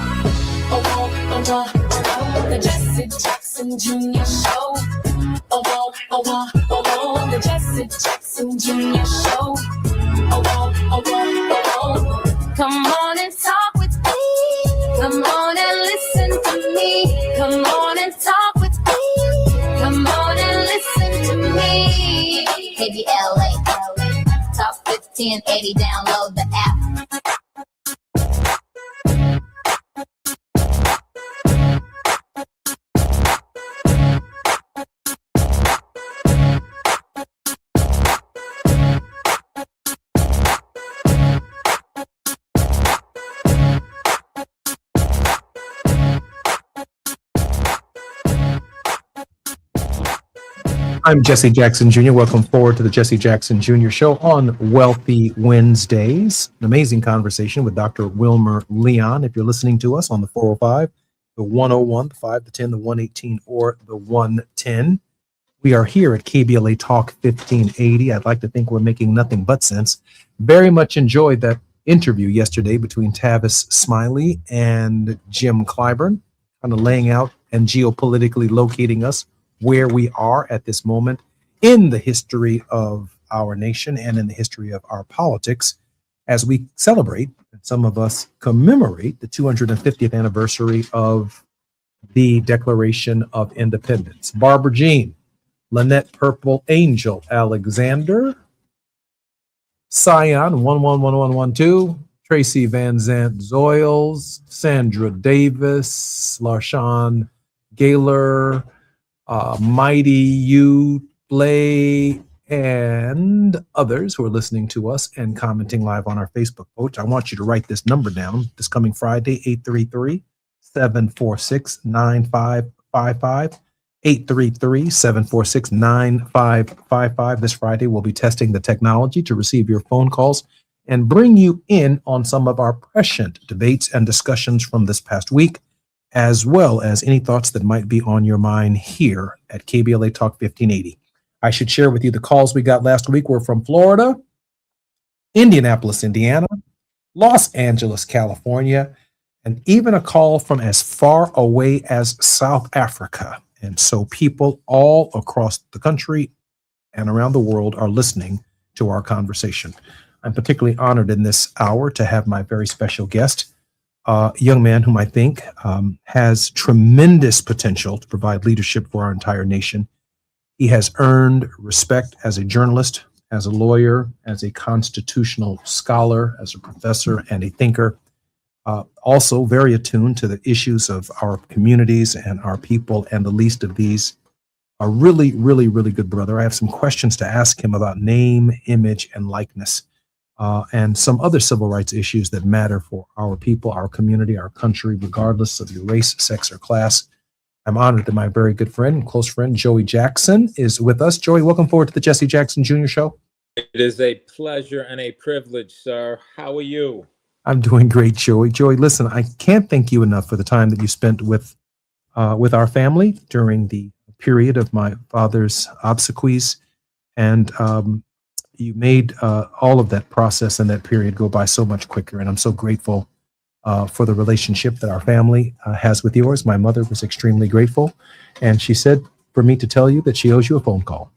The Jesse Jackson Jr. Show. The Jesse Jackson Jr. Show. Come on and talk with me. Come on and listen to me. Come on and talk with me. Come on and listen to me. KBLA Talk 1580. Download the app. I'm Jesse Jackson Jr. Welcome forward to the Jesse Jackson Jr. Show on Wealthy Wednesdays. An amazing conversation with Dr. Wilmer Leon. If you're listening to us on the 405, the 101, the 5, the 10, the 118, or the 110, we are here at KBLA Talk 1580. I'd like to think we're making nothing but sense. Very much enjoyed that interview yesterday between Tavis Smiley and Jim Clyburn, kind of laying out and geopolitically locating us where we are at this moment in the history of our nation and in the history of our politics as we celebrate, and some of us commemorate, the 250th anniversary of the Declaration of Independence. Barbara Jean, Lynette Purple Angel Alexander, Scion 111112, Tracy Van Zant Zoyles, Sandra Davis, Larshawn Gaylor, Mighty You Play, and others who are listening to us and commenting live on our Facebook page. I want you to write this number down this coming Friday, 833-746-9555. 833-746-9555. This Friday, we'll be testing the technology to receive your phone calls and bring you in on some of our prescient debates and discussions from this past week, as well as any thoughts that might be on your mind here at KBLA Talk 1580. I should share with you the calls we got last week were from Florida, Indianapolis, Indiana, Los Angeles, California, and even a call from as far away as South Africa. And so people all across the country and around the world are listening to our conversation. I'm particularly honored in this hour to have my very special guest, a young man whom I think has tremendous potential to provide leadership for our entire nation. He has earned respect as a journalist, as a lawyer, as a constitutional scholar, as a professor and a thinker. Also very attuned to the issues of our communities and our people, and the least of these, a really, really, really good brother. I have some questions to ask him about name, image, and likeness, and some other civil rights issues that matter for our people, our community, our country, regardless of your race, sex, or class. I'm honored that my very good friend and close friend, Joey Jackson, is with us. Joey, welcome forward to the Jesse Jackson Jr. Show. It is a pleasure and a privilege, sir. How are you? I'm doing great, Joey. Joey, listen, I can't thank you enough for the time that you spent with our family during the period of my father's obsequies. And you made all of that process and that period go by so much quicker. And I'm so grateful for the relationship that our family has with yours. My mother was extremely grateful. And she said for me to tell you that she owes you a phone call.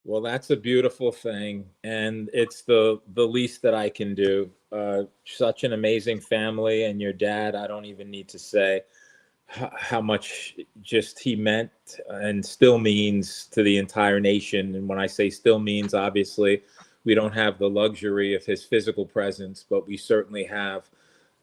Well, that's a beautiful thing, and it's the least that I can do. Such an amazing family, and your dad, I don't even need to say how much just he meant and still means to the entire nation. And when I say still means, obviously, we don't have the luxury of his physical presence, but we certainly have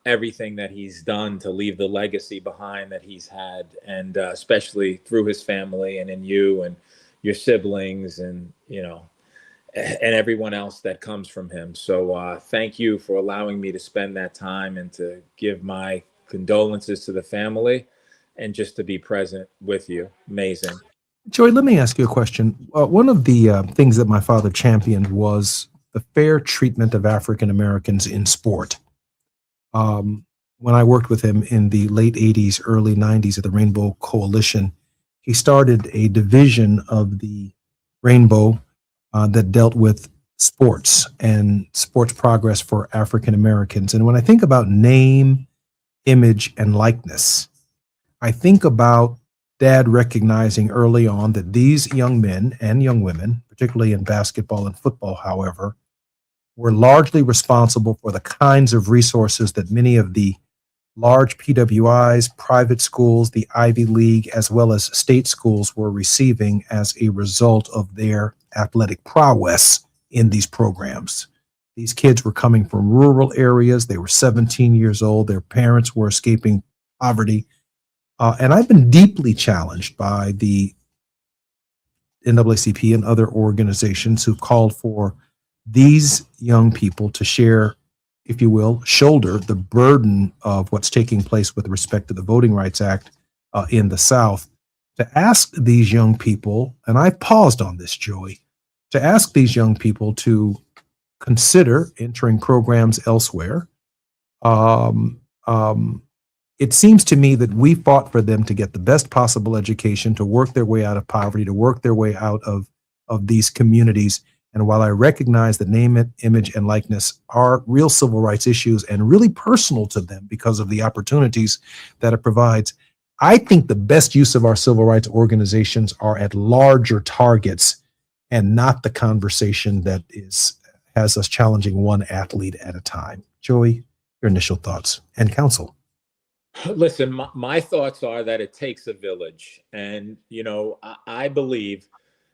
everything that he's done to leave the legacy behind that he's had, and especially through his family and in you and your siblings and, and everyone else that comes from him. So thank you for allowing me to spend that time and to give my condolences to the family and just to be present with you. Amazing. Joey, let me ask you a question. One of the things that my father championed was the fair treatment of African Americans in sport. When I worked with him in the late 80s, early 90s at the Rainbow Coalition, he started a division of the Rainbow that dealt with sports and sports progress for African Americans. And when I think about name, image, and likeness, I think about Dad recognizing early on that these young men and young women, particularly in basketball and football, however, were largely responsible for the kinds of resources that many of the large PWIs, private schools, the Ivy League, as well as state schools were receiving as a result of their athletic prowess in these programs. These kids were coming from rural areas. They were 17 years old. Their parents were escaping poverty. And I've been deeply challenged by the NAACP and other organizations who called for these young people to share, if you will, shoulder the burden of what's taking place with respect to the Voting Rights Act in the South, to ask these young people, and I paused on this, Joey, to ask these young people to consider entering programs elsewhere. It seems to me that we fought for them to get the best possible education, to work their way out of poverty, to work their way out of these communities. And while I recognize that name, image, and likeness are real civil rights issues and really personal to them because of the opportunities that it provides, I think the best use of our civil rights organizations are at larger targets and not the conversation that has us challenging one athlete at a time. Joey, your initial thoughts and counsel. Listen, my thoughts are that it takes a village. And, I believe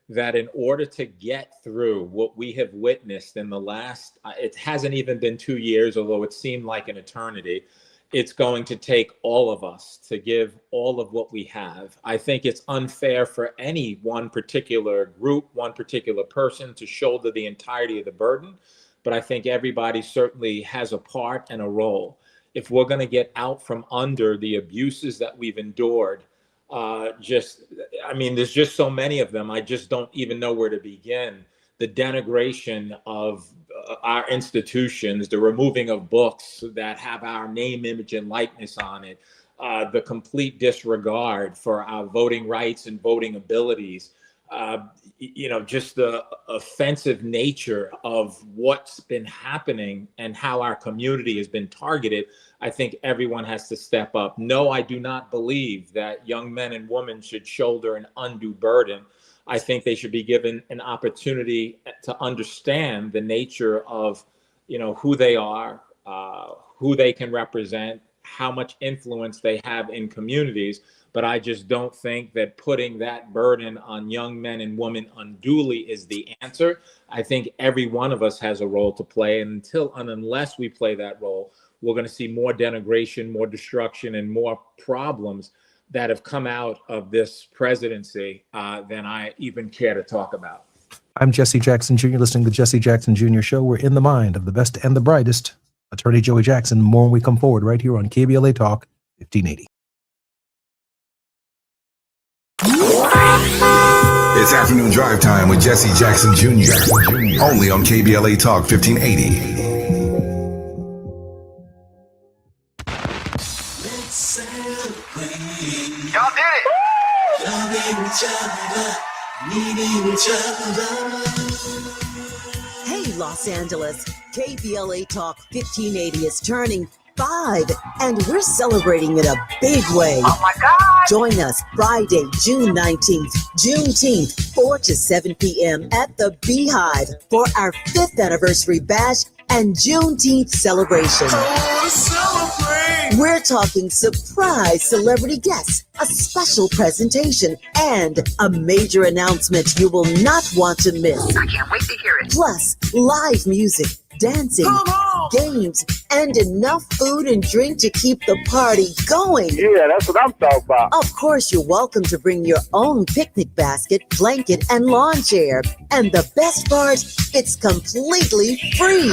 that in order to get through what we have witnessed in the last, it hasn't even been 2 years, although it seemed like an eternity, it's going to take all of us to give all of what we have. I think it's unfair for any one particular group, one particular person to shoulder the entirety of the burden, but I think everybody certainly has a part and a role. If we're going to get out from under the abuses that we've endured There's just so many of them. I just don't even know where to begin. The denigration of our institutions, the removing of books that have our name, image, and likeness on it, the complete disregard for our voting rights and voting abilities, just the offensive nature of what's been happening and how our community has been targeted. I think everyone has to step up. No, I do not believe that young men and women should shoulder an undue burden. I think they should be given an opportunity to understand the nature of, who they are, who they can represent, how much influence they have in communities. But I just don't think that putting that burden on young men and women unduly is the answer. I think every one of us has a role to play. And unless we play that role, we're going to see more denigration, more destruction, and more problems that have come out of this presidency than I even care to talk about. I'm Jesse Jackson Jr., listening to the Jesse Jackson Jr. Show. We're in the mind of the best and the brightest. Attorney Joey Jackson. More when we come forward right here on KBLA Talk 1580. It's afternoon drive time with Jesse Jackson Jr. Only on KBLA Talk 1580. Y'all did it! Hey, Los Angeles, KBLA Talk 1580 is turning 5, and we're celebrating in a big way. Oh my God! Join us Friday, June 19th, Juneteenth, 4 to 7 p.m. at the Beehive for our 5th anniversary bash and Juneteenth celebration. We're talking surprise celebrity guests, a special presentation, and a major announcement you will not want to miss. I can't wait to hear it. Plus, live music, dancing, games, and enough food and drink to keep the party going. Yeah, that's what I'm talking about. Of course, you're welcome to bring your own picnic basket, blanket, and lawn chair. And the best part, it's completely free.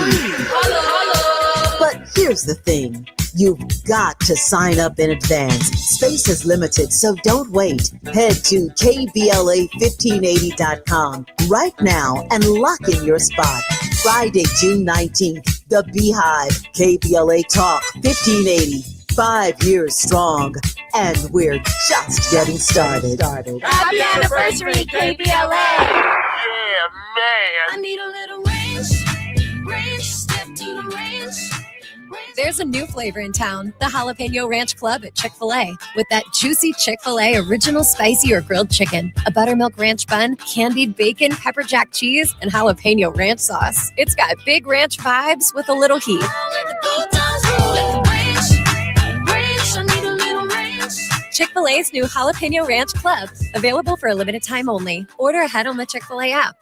But here's the thing. You've got to sign up in advance. Space is limited, so don't wait. Head to KBLA1580.com right now and lock in your spot. Friday, June 19th, the Beehive, KBLA Talk 1580. 5 years strong, and we're just getting started. Happy anniversary, KBLA! Yeah, man! I need a little ranch, step to the ranch. There's a new flavor in town, the Jalapeno Ranch Club at Chick-fil-A. With that juicy Chick-fil-A original spicy or grilled chicken, a buttermilk ranch bun, candied bacon, pepper jack cheese, and jalapeno ranch sauce. It's got big ranch vibes with a little heat. Chick-fil-A's new Jalapeno Ranch Club, available for a limited time only. Order ahead on the Chick-fil-A app.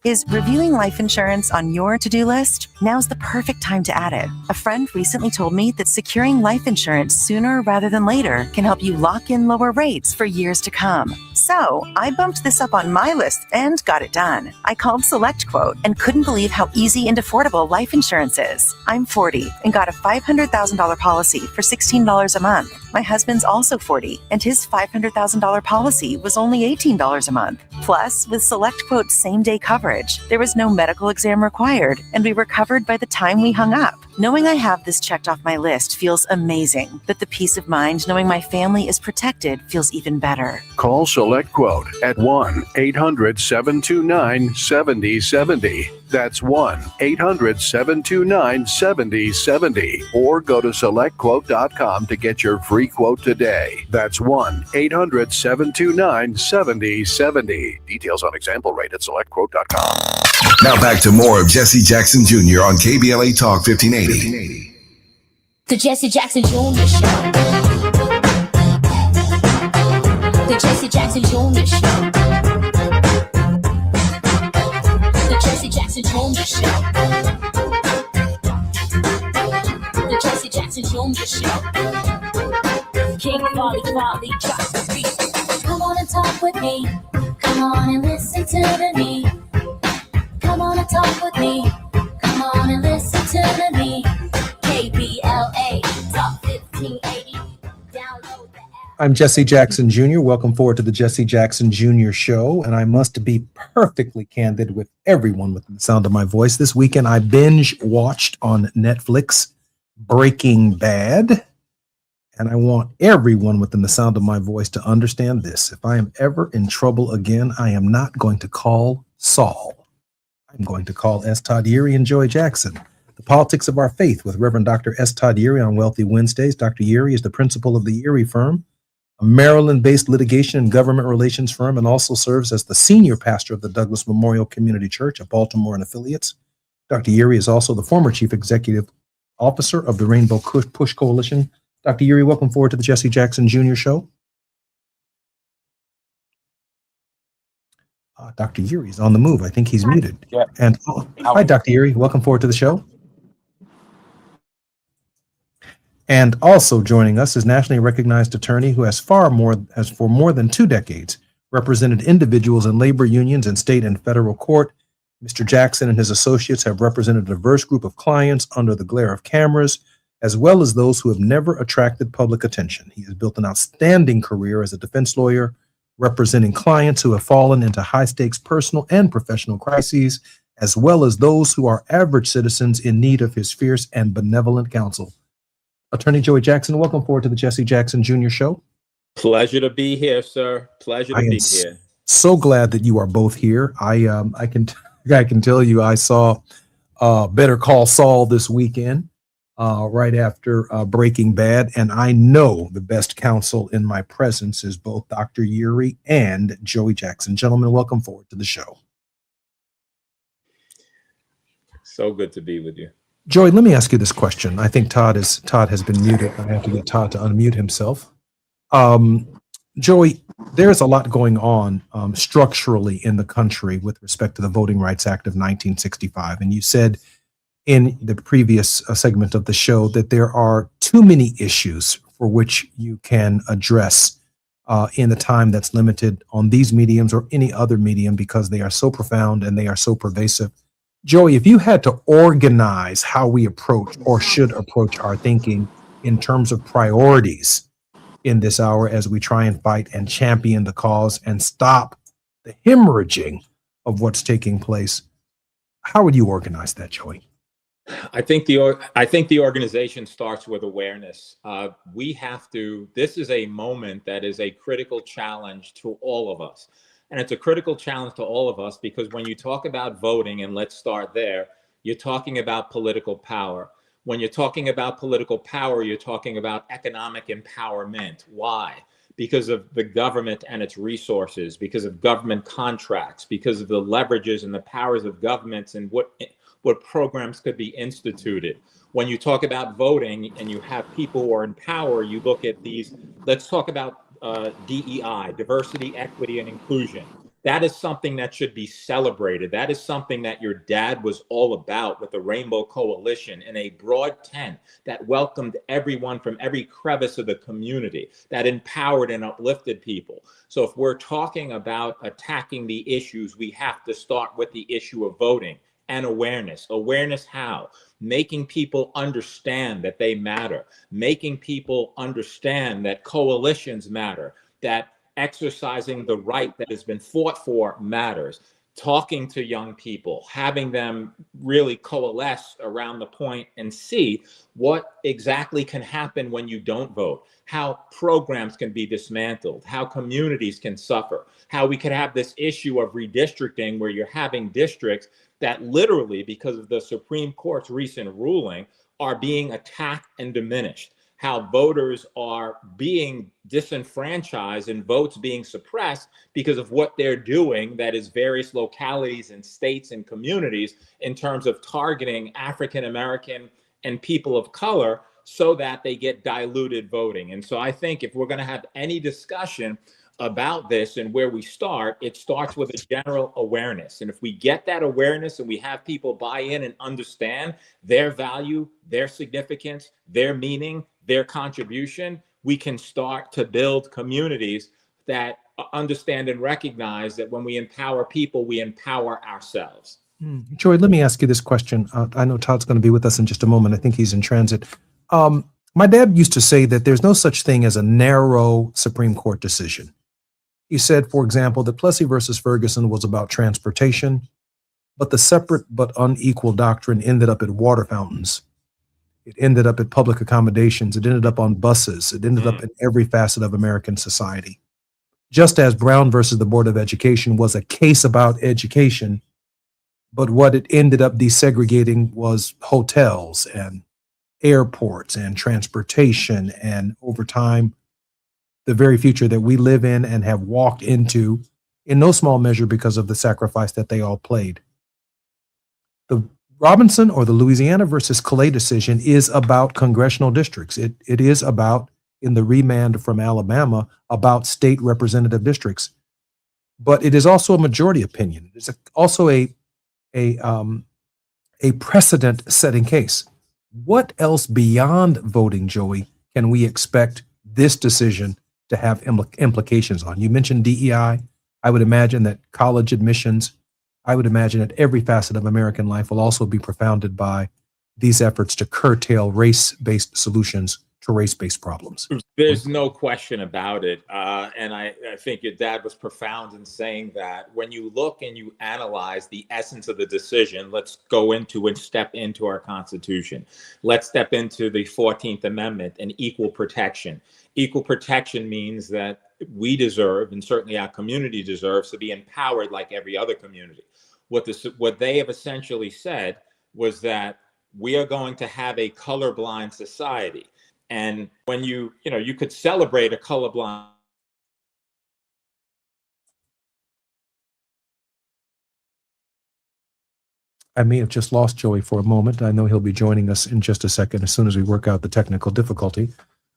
Is reviewing life insurance on your to-do list? Now's the perfect time to add it. A friend recently told me that securing life insurance sooner rather than later can help you lock in lower rates for years to come. So I bumped this up on my list and got it done. I called SelectQuote and couldn't believe how easy and affordable life insurance is. I'm 40 and got a $500,000 policy for $16 a month. My husband's also 40 and his $500,000 policy was only $18 a month. Plus, with SelectQuote's same-day coverage, there was no medical exam required and we were covered by the time we hung up. Knowing I have this checked off my list feels amazing, but the peace of mind knowing my family is protected feels even better. Call SelectQuote at 1-800-729-7070. That's 1-800-729-7070. Or go to SelectQuote.com to get your free quote today. That's 1-800-729-7070. Details on example rate at SelectQuote.com. Now back to more of Jesse Jackson Jr. on KBLA Talk 1580. The Jesse Jackson Jr. Show. The Jesse Jackson Jr. Show. The Jesse Jackson Jr. Show. The Jesse Jackson Jr. Show. King Volley, drop the beat. Come on and talk with me. Come on and listen to me. Come on and talk with me. Come on and listen to me. KBLA Talk 1580. Download the app. I'm Jesse Jackson Jr. Welcome forward to the Jesse Jackson Jr. Show. And I must be perfectly candid with everyone within the sound of my voice. This weekend, I binge watched on Netflix Breaking Bad. And I want everyone within the sound of my voice to understand this. If I am ever in trouble again, I am not going to call Saul. I'm going to call S. Todd Yeary and Joey Jackson. The Politics of Our Faith with Reverend Dr. S. Todd Yeary on Wealthy Wednesdays. Dr. Yeary is the principal of the Yeary Firm, a Maryland-based litigation and government relations firm, and also serves as the senior pastor of the Douglas Memorial Community Church of Baltimore and affiliates. Dr. Yeary is also the former chief executive officer of the Rainbow Push Coalition. Dr. Yeary, welcome forward to the Jesse Jackson Jr. Show. Dr. Yeary is on the move. I think he's muted. Yeah. And hi, Dr. Yeary. Welcome forward to the show. And also joining us is nationally recognized attorney who has for more than 2 decades represented individuals in labor unions in state and federal court. Mr. Jackson and his associates have represented a diverse group of clients under the glare of cameras, as well as those who have never attracted public attention. He has built an outstanding career as a defense lawyer, representing clients who have fallen into high-stakes personal and professional crises, as well as those who are average citizens in need of his fierce and benevolent counsel. Attorney Joey Jackson, welcome forward to the Jesse Jackson Jr. Show. Pleasure to be here, sir. Pleasure to be here. So glad that you are both here. I can tell you I saw Better Call Saul this weekend, right after Breaking Bad, and I know the best counsel in my presence is both Dr. Yeary and Joey Jackson. Gentlemen, welcome forward to the show. So good to be with you. Joey, let me ask you this question. I think Todd has been muted. I have to get Todd to unmute himself. Joey, there's a lot going on structurally in the country with respect to the Voting Rights Act of 1965. And you said in the previous segment of the show that there are too many issues for which you can address in the time that's limited on these mediums or any other medium because they are so profound and they are so pervasive. Joey, if you had to organize how we approach or should approach our thinking in terms of priorities in this hour as we try and fight and champion the cause and stop the hemorrhaging of what's taking place, how would you organize that, Joey? I think the organization starts with awareness. This is a moment that is a critical challenge to all of us. And it's a critical challenge to all of us because when you talk about voting, and let's start there, you're talking about political power. When you're talking about political power, you're talking about economic empowerment. Why? Because of the government and its resources, because of government contracts, because of the leverages and the powers of governments and what programs could be instituted. When you talk about voting and you have people who are in power, you look at these, let's talk about DEI, diversity, equity, and inclusion. That is something that should be celebrated. That is something that your dad was all about with the Rainbow Coalition in a broad tent that welcomed everyone from every crevice of the community, that empowered and uplifted people. So if we're talking about attacking the issues, we have to start with the issue of voting and awareness. Awareness how? Making people understand that they matter, making people understand that coalitions matter, that exercising the right that has been fought for matters, talking to young people, having them really coalesce around the point and see what exactly can happen when you don't vote, how programs can be dismantled, how communities can suffer, how we could have this issue of redistricting where you're having districts that literally, because of the Supreme Court's recent ruling, are being attacked and diminished, how voters are being disenfranchised and votes being suppressed because of what they're doing, that is various localities and states and communities in terms of targeting African American and people of color so that they get diluted voting. And so I think if we're going to have any discussion about this and where we start, it starts with a general awareness. And if we get that awareness and we have people buy in and understand their value, their significance, their meaning, their contribution, we can start to build communities that understand and recognize that when we empower people, we empower ourselves. Joey, let me ask you this question. I know Todd's going to be with us in just a moment. I think he's in transit. My dad used to say that there's no such thing as a narrow Supreme Court decision. He said, for example, that Plessy versus Ferguson was about transportation, but the separate but unequal doctrine ended up at water fountains. It ended up at public accommodations. It ended up on buses. It ended up in every facet of American society. Just as Brown versus the Board of Education was a case about education, but what it ended up desegregating was hotels and airports and transportation, and over time, the very future that we live in and have walked into, in no small measure because of the sacrifice that they all played. The Robinson or the Louisiana versus Calais decision is about congressional districts. It is about, in the remand from Alabama, about state representative districts. But it is also a majority opinion. It's also a precedent-setting case. What else beyond voting, Joey, can we expect this decision to have implications on? You mentioned DEI. I would imagine that college admissions, I would imagine that every facet of American life will also be profounded by these efforts to curtail race-based solutions to race-based problems. There's no question about it. And I think your dad was profound in saying that when you look and you analyze the essence of the decision, let's go into and step into our Constitution. Let's step into the 14th Amendment and equal protection. Equal protection means that we deserve, and certainly our community deserves, to be empowered like every other community. What they have essentially said was that we are going to have a colorblind society. And when you could celebrate a colorblind. I may have just lost Joey for a moment. I know he'll be joining us in just a second as soon as we work out the technical difficulty.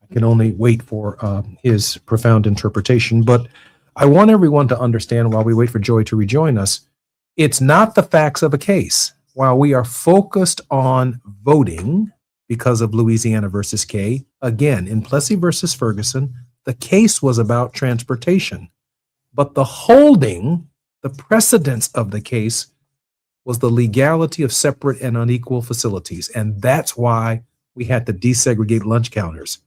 I can only wait for his profound interpretation. But I want everyone to understand, while we wait for Joey to rejoin us, it's not the facts of a case. While we are focused on voting because of Louisiana versus Kay, again, in Plessy versus Ferguson, the case was about transportation. But the holding, the precedence of the case, was the legality of separate and unequal facilities. And that's why we had to desegregate lunch counters,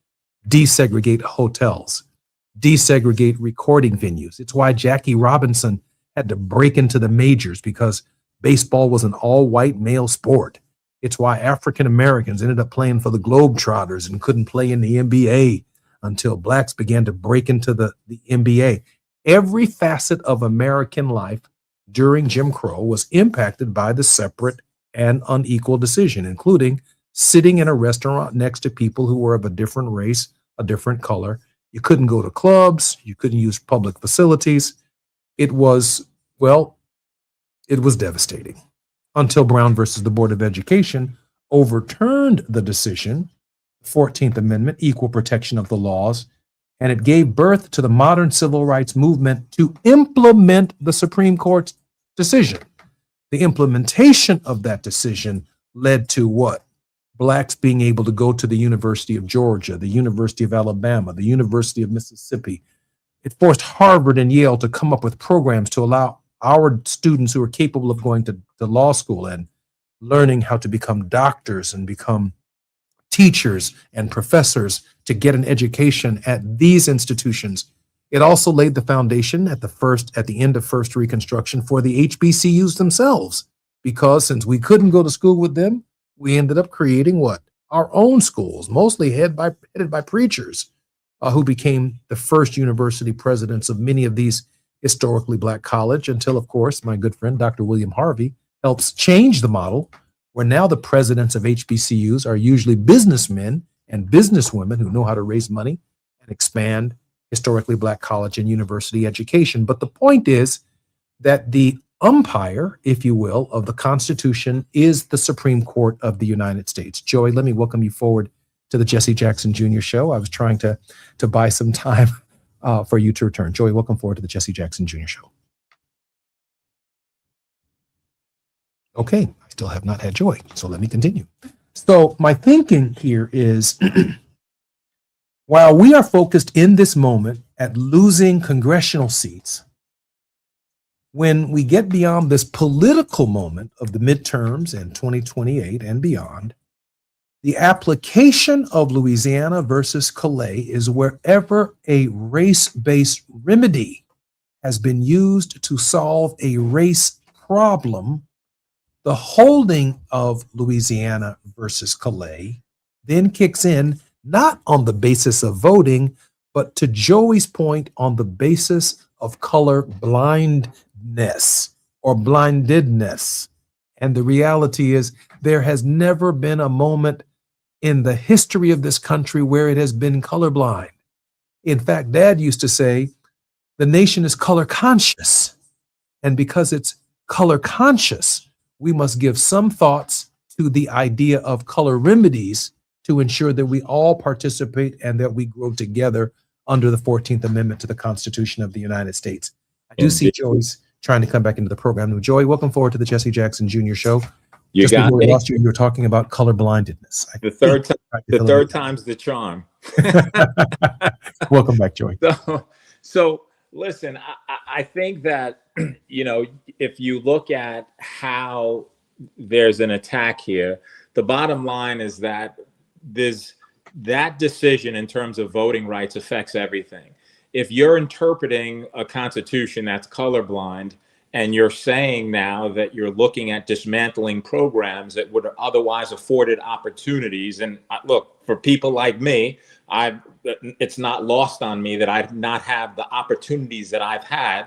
desegregate hotels, desegregate recording venues. It's why Jackie Robinson had to break into the majors, because baseball was an all-white male sport. It's why African Americans ended up playing for the Globetrotters and couldn't play in the NBA until blacks began to break into the NBA. Every facet of American life during Jim Crow was impacted by the separate and unequal decision, including sitting in a restaurant next to people who were of a different race, a different color. You couldn't go to clubs. You couldn't use public facilities. It was devastating until Brown versus the Board of Education overturned the decision, 14th Amendment, equal protection of the laws, and it gave birth to the modern civil rights movement to implement the Supreme Court's decision. The implementation of that decision led to what? Blacks being able to go to the University of Georgia, the University of Alabama, the University of Mississippi. It forced Harvard and Yale to come up with programs to allow our students who are capable of going to law school and learning how to become doctors and become teachers and professors to get an education at these institutions. It also laid the foundation at the end of First Reconstruction for the HBCUs themselves, because since we couldn't go to school with them, we ended up creating what? Our own schools, mostly headed by preachers who became the first university presidents of many of these historically black college, until, of course, my good friend, Dr. William Harvey, helps change the model, where now the presidents of HBCUs are usually businessmen and businesswomen who know how to raise money and expand historically black college and university education. But the point is that the umpire, if you will, of the Constitution is the Supreme Court of the United States. Joey, let me welcome you forward to the Jesse Jackson Jr. Show. I was trying to buy some time for you to return. Joey, welcome forward to the Jesse Jackson Jr. Show. Okay, I still have not had Joy, so let me continue. So my thinking here is, while we are focused in this moment at losing congressional seats, when we get beyond this political moment of the midterms and 2028 and beyond, The application of Louisiana versus Calais is wherever a race-based remedy has been used to solve a race problem, the holding of Louisiana versus Calais then kicks in, not on the basis of voting, but to Joey's point, on the basis of color blindness or blindedness. And the reality is there has never been a moment in the history of this country where it has been colorblind. In fact, Dad used to say, the nation is color conscious. And because it's color conscious, we must give some thoughts to the idea of color remedies to ensure that we all participate and that we grow together under the 14th Amendment to the Constitution of the United States. I do see Joey's trying to come back into the program. Joey, welcome forward to the Jesse Jackson Jr. Show. You Just got before we me. lost you, you were talking about color blindedness. The third time's the charm. Welcome back, Joey. So listen, I think that, you know, if you look at how there's an attack here, the bottom line is that that decision in terms of voting rights affects everything. If you're interpreting a constitution that's colorblind, and you're saying now that you're looking at dismantling programs that would have otherwise afforded opportunities. And look, for people like me, it's not lost on me that I not have the opportunities that I've had,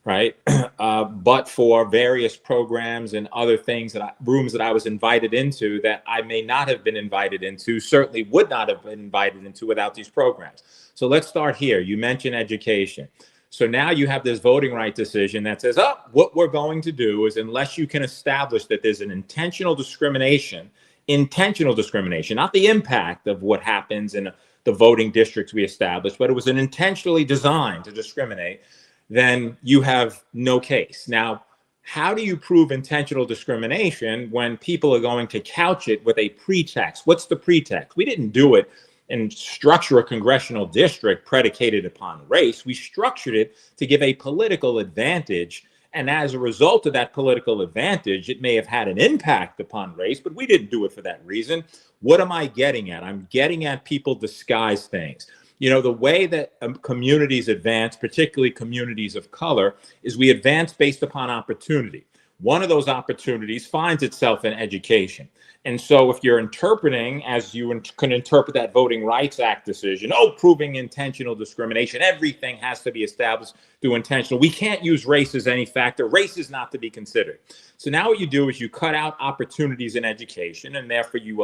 right? But for various programs and other things rooms that I was invited into that I may not have been invited into, certainly would not have been invited into without these programs. So let's start here. You mentioned education. So now you have this voting right decision that says, what we're going to do is, unless you can establish that there's an intentional discrimination, not the impact of what happens in the voting districts we established, but it was an intentionally designed to discriminate, then you have no case. Now, how do you prove intentional discrimination when people are going to couch it with a pretext? What's the pretext? We didn't do it and structure a congressional district predicated upon race. We structured it to give a political advantage. And as a result of that political advantage, it may have had an impact upon race, but we didn't do it for that reason. What am I getting at? I'm getting at people disguise things. You know, the way that communities advance, particularly communities of color, is we advance based upon opportunity. One of those opportunities finds itself in education. And so if you're interpreting, as you can interpret that Voting Rights Act decision, proving intentional discrimination, everything has to be established through intentional. We can't use race as any factor. Race is not to be considered. So now what you do is you cut out opportunities in education, and therefore you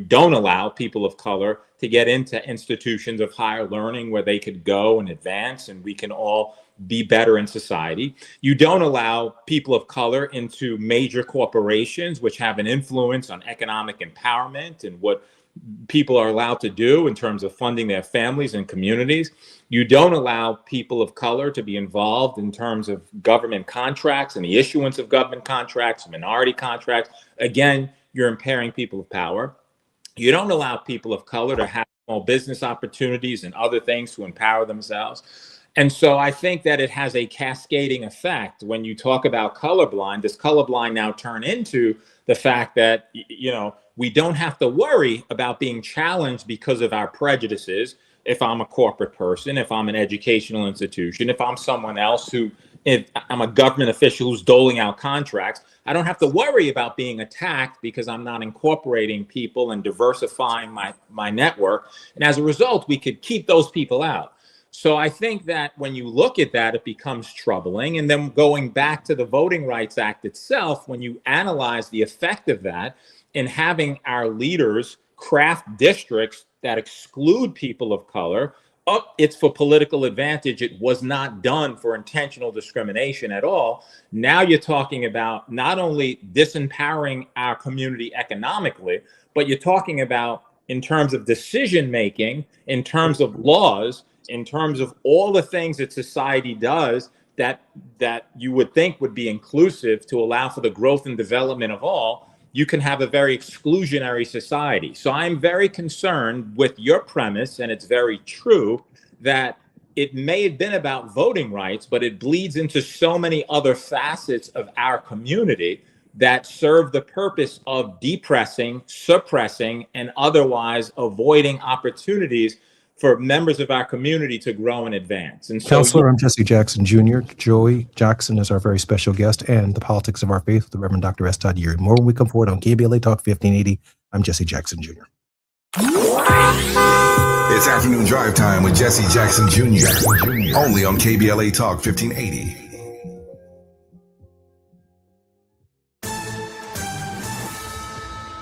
don't allow people of color to get into institutions of higher learning where they could go and advance, and we can all be better in society. You don't allow people of color into major corporations, which have an influence on economic empowerment and what people are allowed to do in terms of funding their families and communities. You don't allow people of color to be involved in terms of government contracts and the issuance of government contracts, minority contracts. Again, you're impairing people of power. You don't allow people of color to have small business opportunities and other things to empower themselves. And so I think that it has a cascading effect. When you talk about colorblind, does colorblind now turn into the fact that, you know, we don't have to worry about being challenged because of our prejudices. If I'm a corporate person, if I'm an educational institution, if I'm someone else if I'm a government official who's doling out contracts, I don't have to worry about being attacked because I'm not incorporating people and diversifying my network. And as a result, we could keep those people out. So I think that when you look at that, it becomes troubling. And then going back to the Voting Rights Act itself, when you analyze the effect of that in having our leaders craft districts that exclude people of color, it's for political advantage. It was not done for intentional discrimination at all. Now you're talking about not only disempowering our community economically, but you're talking about in terms of decision making, in terms of laws, in terms of all the things that society does that you would think would be inclusive to allow for the growth and development of all. You can have a very exclusionary society. So I'm very concerned with your premise, and it's very true, that it may have been about voting rights, but it bleeds into so many other facets of our community that serve the purpose of depressing, suppressing, and otherwise avoiding opportunities for members of our community to grow and advance. And so, Counselor, I'm Jesse Jackson Jr. Joey Jackson is our very special guest, and the politics of our faith with the Reverend Dr. S. Todd Urey. More when we come forward on KBLA Talk 1580. I'm Jesse Jackson Jr. It's afternoon drive time with Jesse Jackson Jr. Only on KBLA Talk 1580.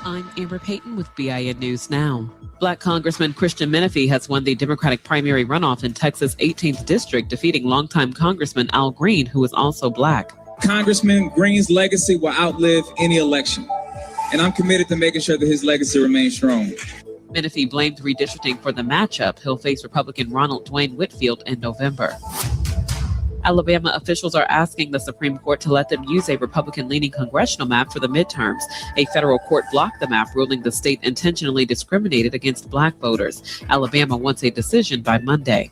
I'm Amber Payton with BIN News Now. Black Congressman Christian Menifee has won the Democratic primary runoff in Texas' 18th district, defeating longtime Congressman Al Green, who is also black. Congressman Green's legacy will outlive any election, and I'm committed to making sure that his legacy remains strong. Menifee blamed redistricting for the matchup. He'll face Republican Ronald Dwayne Whitfield in November. Alabama officials are asking the Supreme Court to let them use a Republican-leaning congressional map for the midterms. A federal court blocked the map, ruling the state intentionally discriminated against black voters. Alabama wants a decision by Monday.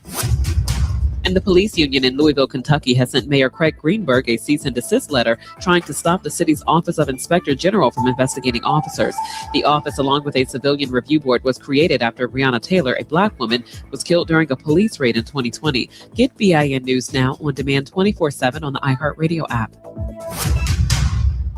And the police union in Louisville, Kentucky has sent Mayor Craig Greenberg a cease and desist letter trying to stop the city's Office of Inspector General from investigating officers. The office, along with a civilian review board, was created after Breonna Taylor, a black woman, was killed during a police raid in 2020. Get BIN News Now on demand 24/7 on the iHeartRadio app.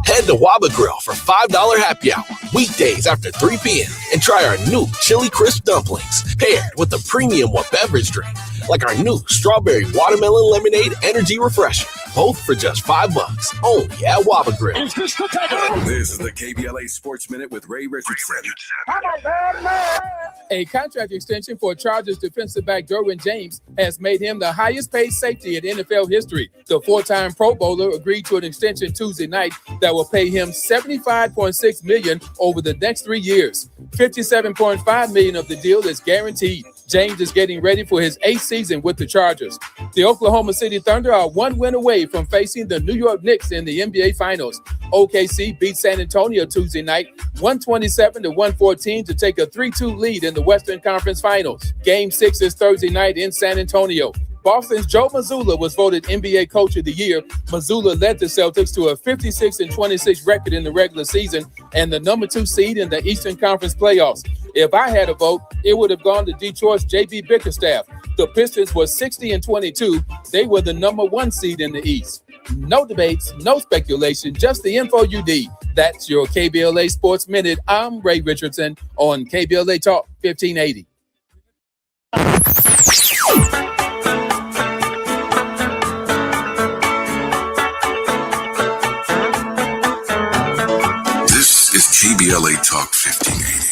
Head to Waba Grill for $5 happy hour weekdays after 3 p.m. and try our new Chili Crisp dumplings paired with a premium beverage drink like our new Strawberry Watermelon Lemonade Energy Refresher. Both for just $5 only at Waba Grill. This is the KBLA Sports Minute with Ray Richardson. A contract extension for Chargers defensive back Derwin James has made him the highest paid safety in NFL history. The four-time Pro Bowler agreed to an extension Tuesday night that will pay him $75.6 million over the next 3 years. $57.5 million of the deal is guaranteed. James is getting ready for his 8th season with the Chargers. The Oklahoma City Thunder are one win away from facing the New York Knicks in the NBA Finals. OKC beat San Antonio Tuesday night, 127-114 to take a 3-2 lead in the Western Conference Finals. Game 6 is Thursday night in San Antonio. Boston's Joe Mazzulla was voted NBA Coach of the Year. Mazzulla led the Celtics to a 56-26 record in the regular season and the number 2 seed in the Eastern Conference playoffs. If I had a vote, it would have gone to Detroit's J.B. Bickerstaff. The Pistons were 60-22. They were the number 1 seed in the East. No debates, no speculation, just the info you need. That's your KBLA Sports Minute. I'm Ray Richardson on KBLA Talk 1580. This is KBLA Talk 1580.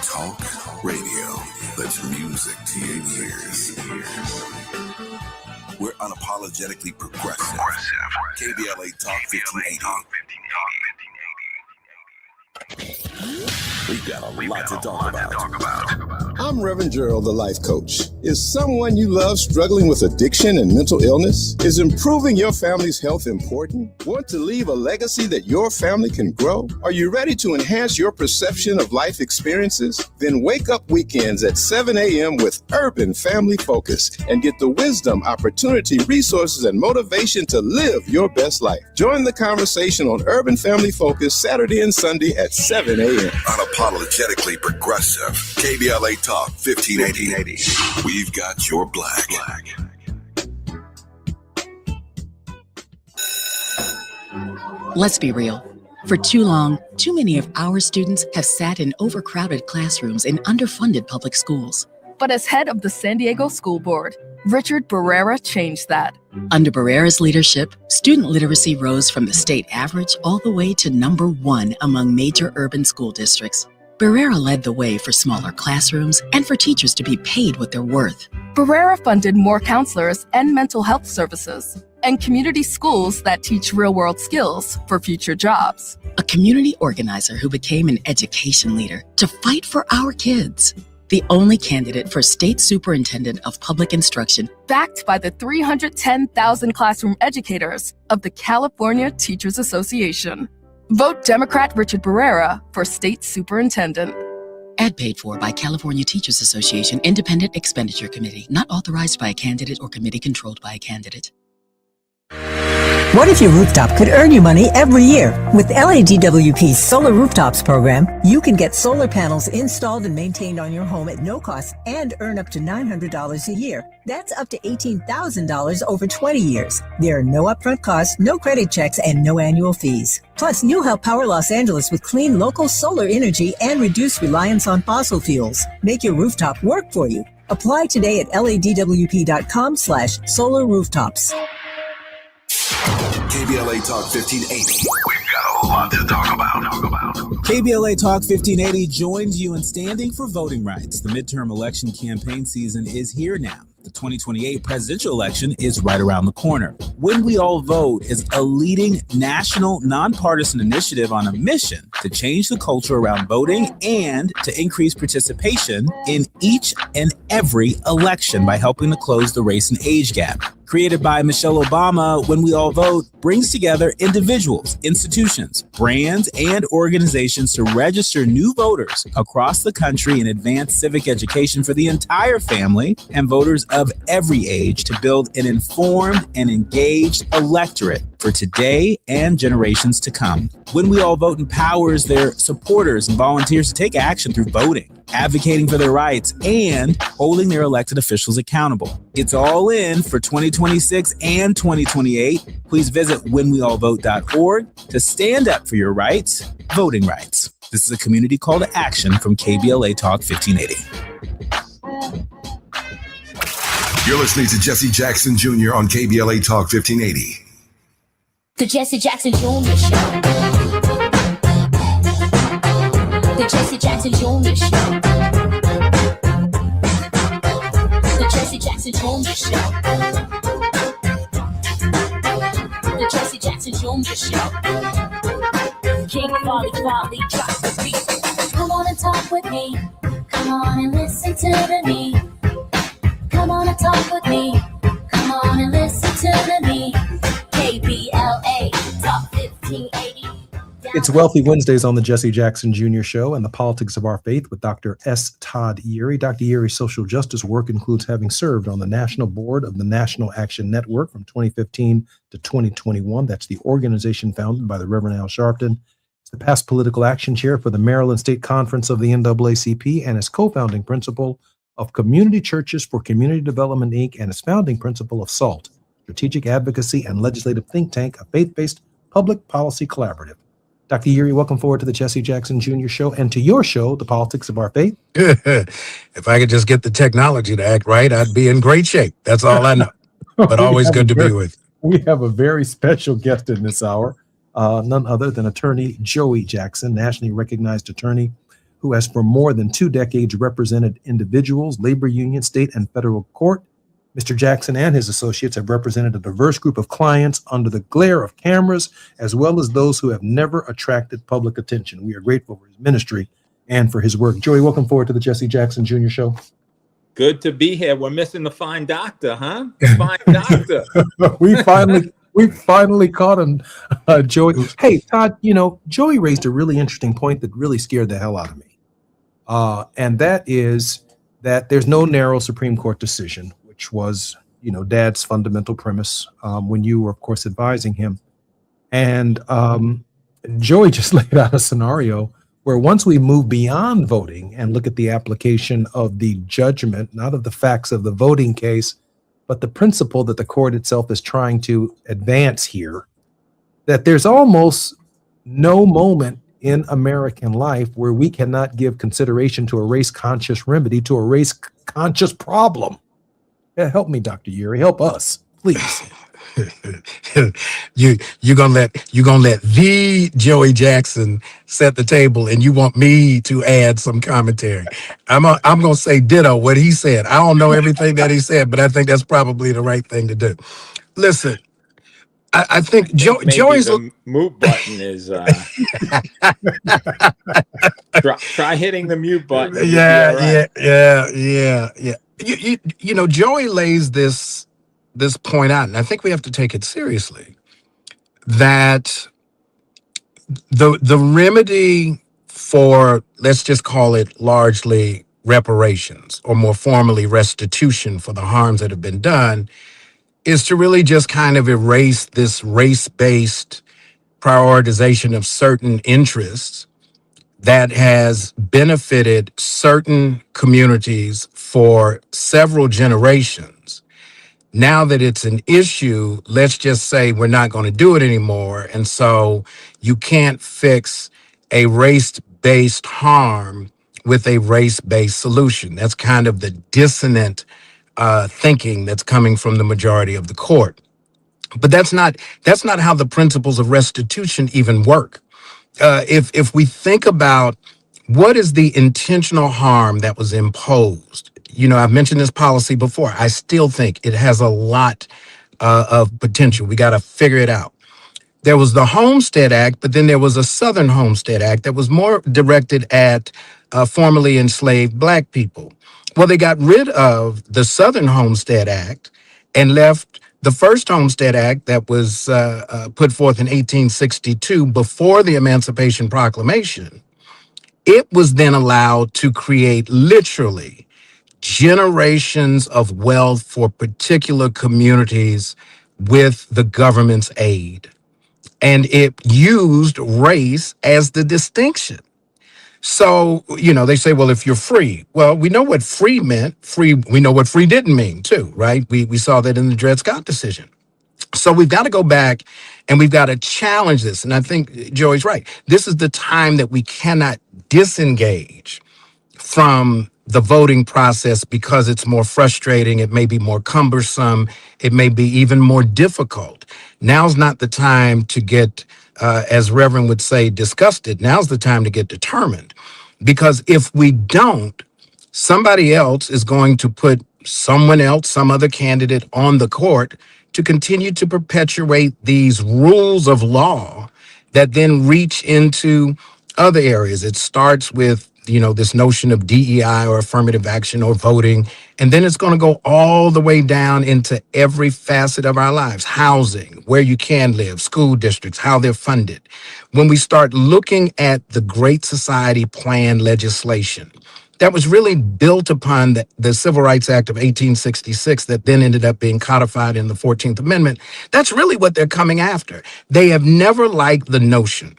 Talk radio that's music to your ears. We're unapologetically progressive. KBLA Talk 1580. We've got a lot to talk about. I'm Reverend Gerald, the life coach. Is someone you love struggling with addiction and mental illness? Is improving your family's health important? Want to leave a legacy that your family can grow? Are you ready to enhance your perception of life experiences? Then wake up weekends at 7 a.m. with Urban Family Focus and get the wisdom, opportunity, resources, and motivation to live your best life. Join the conversation on Urban Family Focus Saturday and Sunday at 7 a.m. Unapologetically progressive. KBLA Talk 1580. We've got your black. Let's be real. For too long, too many of our students have sat in overcrowded classrooms in underfunded public schools. But as head of the San Diego School Board, Richard Barrera changed that. Under Barrera's leadership, student literacy rose from the state average all the way to number 1 among major urban school districts. Barrera led the way for smaller classrooms and for teachers to be paid what they're worth. Barrera funded more counselors and mental health services, and community schools that teach real-world skills for future jobs. A community organizer who became an education leader to fight for our kids. The only candidate for state superintendent of public instruction. Backed by the 310,000 classroom educators of the California Teachers Association. Vote Democrat Richard Barrera for state superintendent. Ad paid for by California Teachers Association Independent Expenditure Committee, not authorized by a candidate or committee controlled by a candidate. What if your rooftop could earn you money every year? With LADWP's Solar Rooftops program, you can get solar panels installed and maintained on your home at no cost and earn up to $900 a year. That's up to $18,000 over 20 years. There are no upfront costs, no credit checks, and no annual fees. Plus, you'll help power Los Angeles with clean local solar energy and reduce reliance on fossil fuels. Make your rooftop work for you. Apply today at ladwp.com/solar rooftops. KBLA Talk 1580. We've got a lot to talk about. KBLA Talk 1580 joins you in standing for voting rights. The midterm election campaign season is here now. The 2028 presidential election is right around the corner. When We All Vote is a leading national nonpartisan initiative on a mission to change the culture around voting and to increase participation in each and every election by helping to close the race and age gap. Created by Michelle Obama, When We All Vote brings together individuals, institutions, brands, and organizations to register new voters across the country and advance civic education for the entire family and voters of every age to build an informed and engaged electorate for today and generations to come. When We All Vote empowers their supporters and volunteers to take action through voting, advocating for their rights, and holding their elected officials accountable. It's all in for 2026 and 2028. Please visit whenweallvote.org to stand up for your rights, voting rights. This is a community call to action from KBLA Talk 1580. You're listening to Jesse Jackson Jr. on KBLA Talk 1580. The Jesse Jackson Jr. Show. The Jesse Jackson Jr. Show. The Jesse Jackson Jr. Show. The Jesse Jackson Jr. Show. King Volley drops the beat. Come on and talk with me. Come on and listen to me. Come on and talk with me. Come on and listen to me. KBLA Talk 1580. It's Wealthy Wednesdays on the Jesse Jackson Jr. Show and the Politics of Our Faith with Dr. S. Todd Yeary. Dr. Yeary's social justice work includes having served on the national board of the National Action Network from 2015 to 2021. That's the organization founded by the Reverend Al Sharpton. He's the past political action chair for the Maryland State Conference of the NAACP and is co-founding principal of Community Churches for Community Development, Inc., and is founding principal of SALT, Strategic Advocacy and Legislative Think Tank, a faith-based public policy collaborative. Dr. Yeary, welcome forward to the Jesse Jackson Jr. Show and to your show, The Politics of Our Faith. If I could just get the technology to act right, I'd be in great shape. That's all I know. But always good to be with you. We have a very special guest in this hour, none other than attorney Joey Jackson, nationally recognized attorney who has for more than 2 decades represented individuals, labor unions, state and federal court. Mr. Jackson and his associates have represented a diverse group of clients under the glare of cameras, as well as those who have never attracted public attention. We are grateful for his ministry and for his work. Joey, welcome forward to the Jesse Jackson Jr. Show. Good to be here. We're missing the fine doctor, huh? Fine doctor. we finally caught him, Joey. Hey, Todd, Joey raised a really interesting point that really scared the hell out of me. And that is that there's no narrow Supreme Court decision, which was, Dad's fundamental premise when you were, of course, advising him. And Joey just laid out a scenario where once we move beyond voting and look at the application of the judgment, not of the facts of the voting case, but the principle that the court itself is trying to advance here, that there's almost no moment in American life where we cannot give consideration to a race-conscious remedy to a race-conscious problem. Yeah, help me, Dr. Yeary. Help us, please. You're gonna let the Joey Jackson set the table, and you want me to add some commentary. I'm gonna say ditto what he said. I don't know everything that he said, but I think that's probably the right thing to do. Listen, I think Joey's the mute button is. Try hitting the mute button. Yeah. Joey lays this point out, and I think we have to take it seriously, that the remedy for, let's just call it largely reparations, or more formally restitution for the harms that have been done, is to really just kind of erase this race-based prioritization of certain interests that has benefited certain communities for several generations. Now that it's an issue, let's just say we're not going to do it anymore. And so you can't fix a race-based harm with a race-based solution. That's kind of the dissonant thinking that's coming from the majority of the court. But that's not how the principles of restitution even work. If we think about what is the intentional harm that was imposed, I've mentioned this policy before. I still think it has a lot of potential. We got to figure it out. There was the Homestead Act, but then there was a Southern Homestead Act that was more directed at formerly enslaved Black people. Well, they got rid of the Southern Homestead Act and left the first Homestead Act that was put forth in 1862 before the Emancipation Proclamation. It was then allowed to create literally generations of wealth for particular communities with the government's aid. And it used race as the distinction. So, they say, well, if you're free, well, we know what free meant. We know what free didn't mean too, right? We saw that in the Dred Scott decision. So we've got to go back and we've got to challenge this. And I think Joey's right. This is the time that we cannot disengage from the voting process because it's more frustrating. It may be more cumbersome. It may be even more difficult. Now's not the time to get, as Reverend would say, disgusted. Now's the time to get determined. Because if we don't, somebody else is going to put someone else, some other candidate on the court to continue to perpetuate these rules of law that then reach into other areas. It starts with, this notion of DEI or affirmative action or voting, and then it's going to go all the way down into every facet of our lives. Housing, where you can live, school districts, how they're funded. When we start looking at the Great Society Plan legislation, that was really built upon the Civil Rights Act of 1866 that then ended up being codified in the 14th Amendment. That's really what they're coming after. They have never liked the notion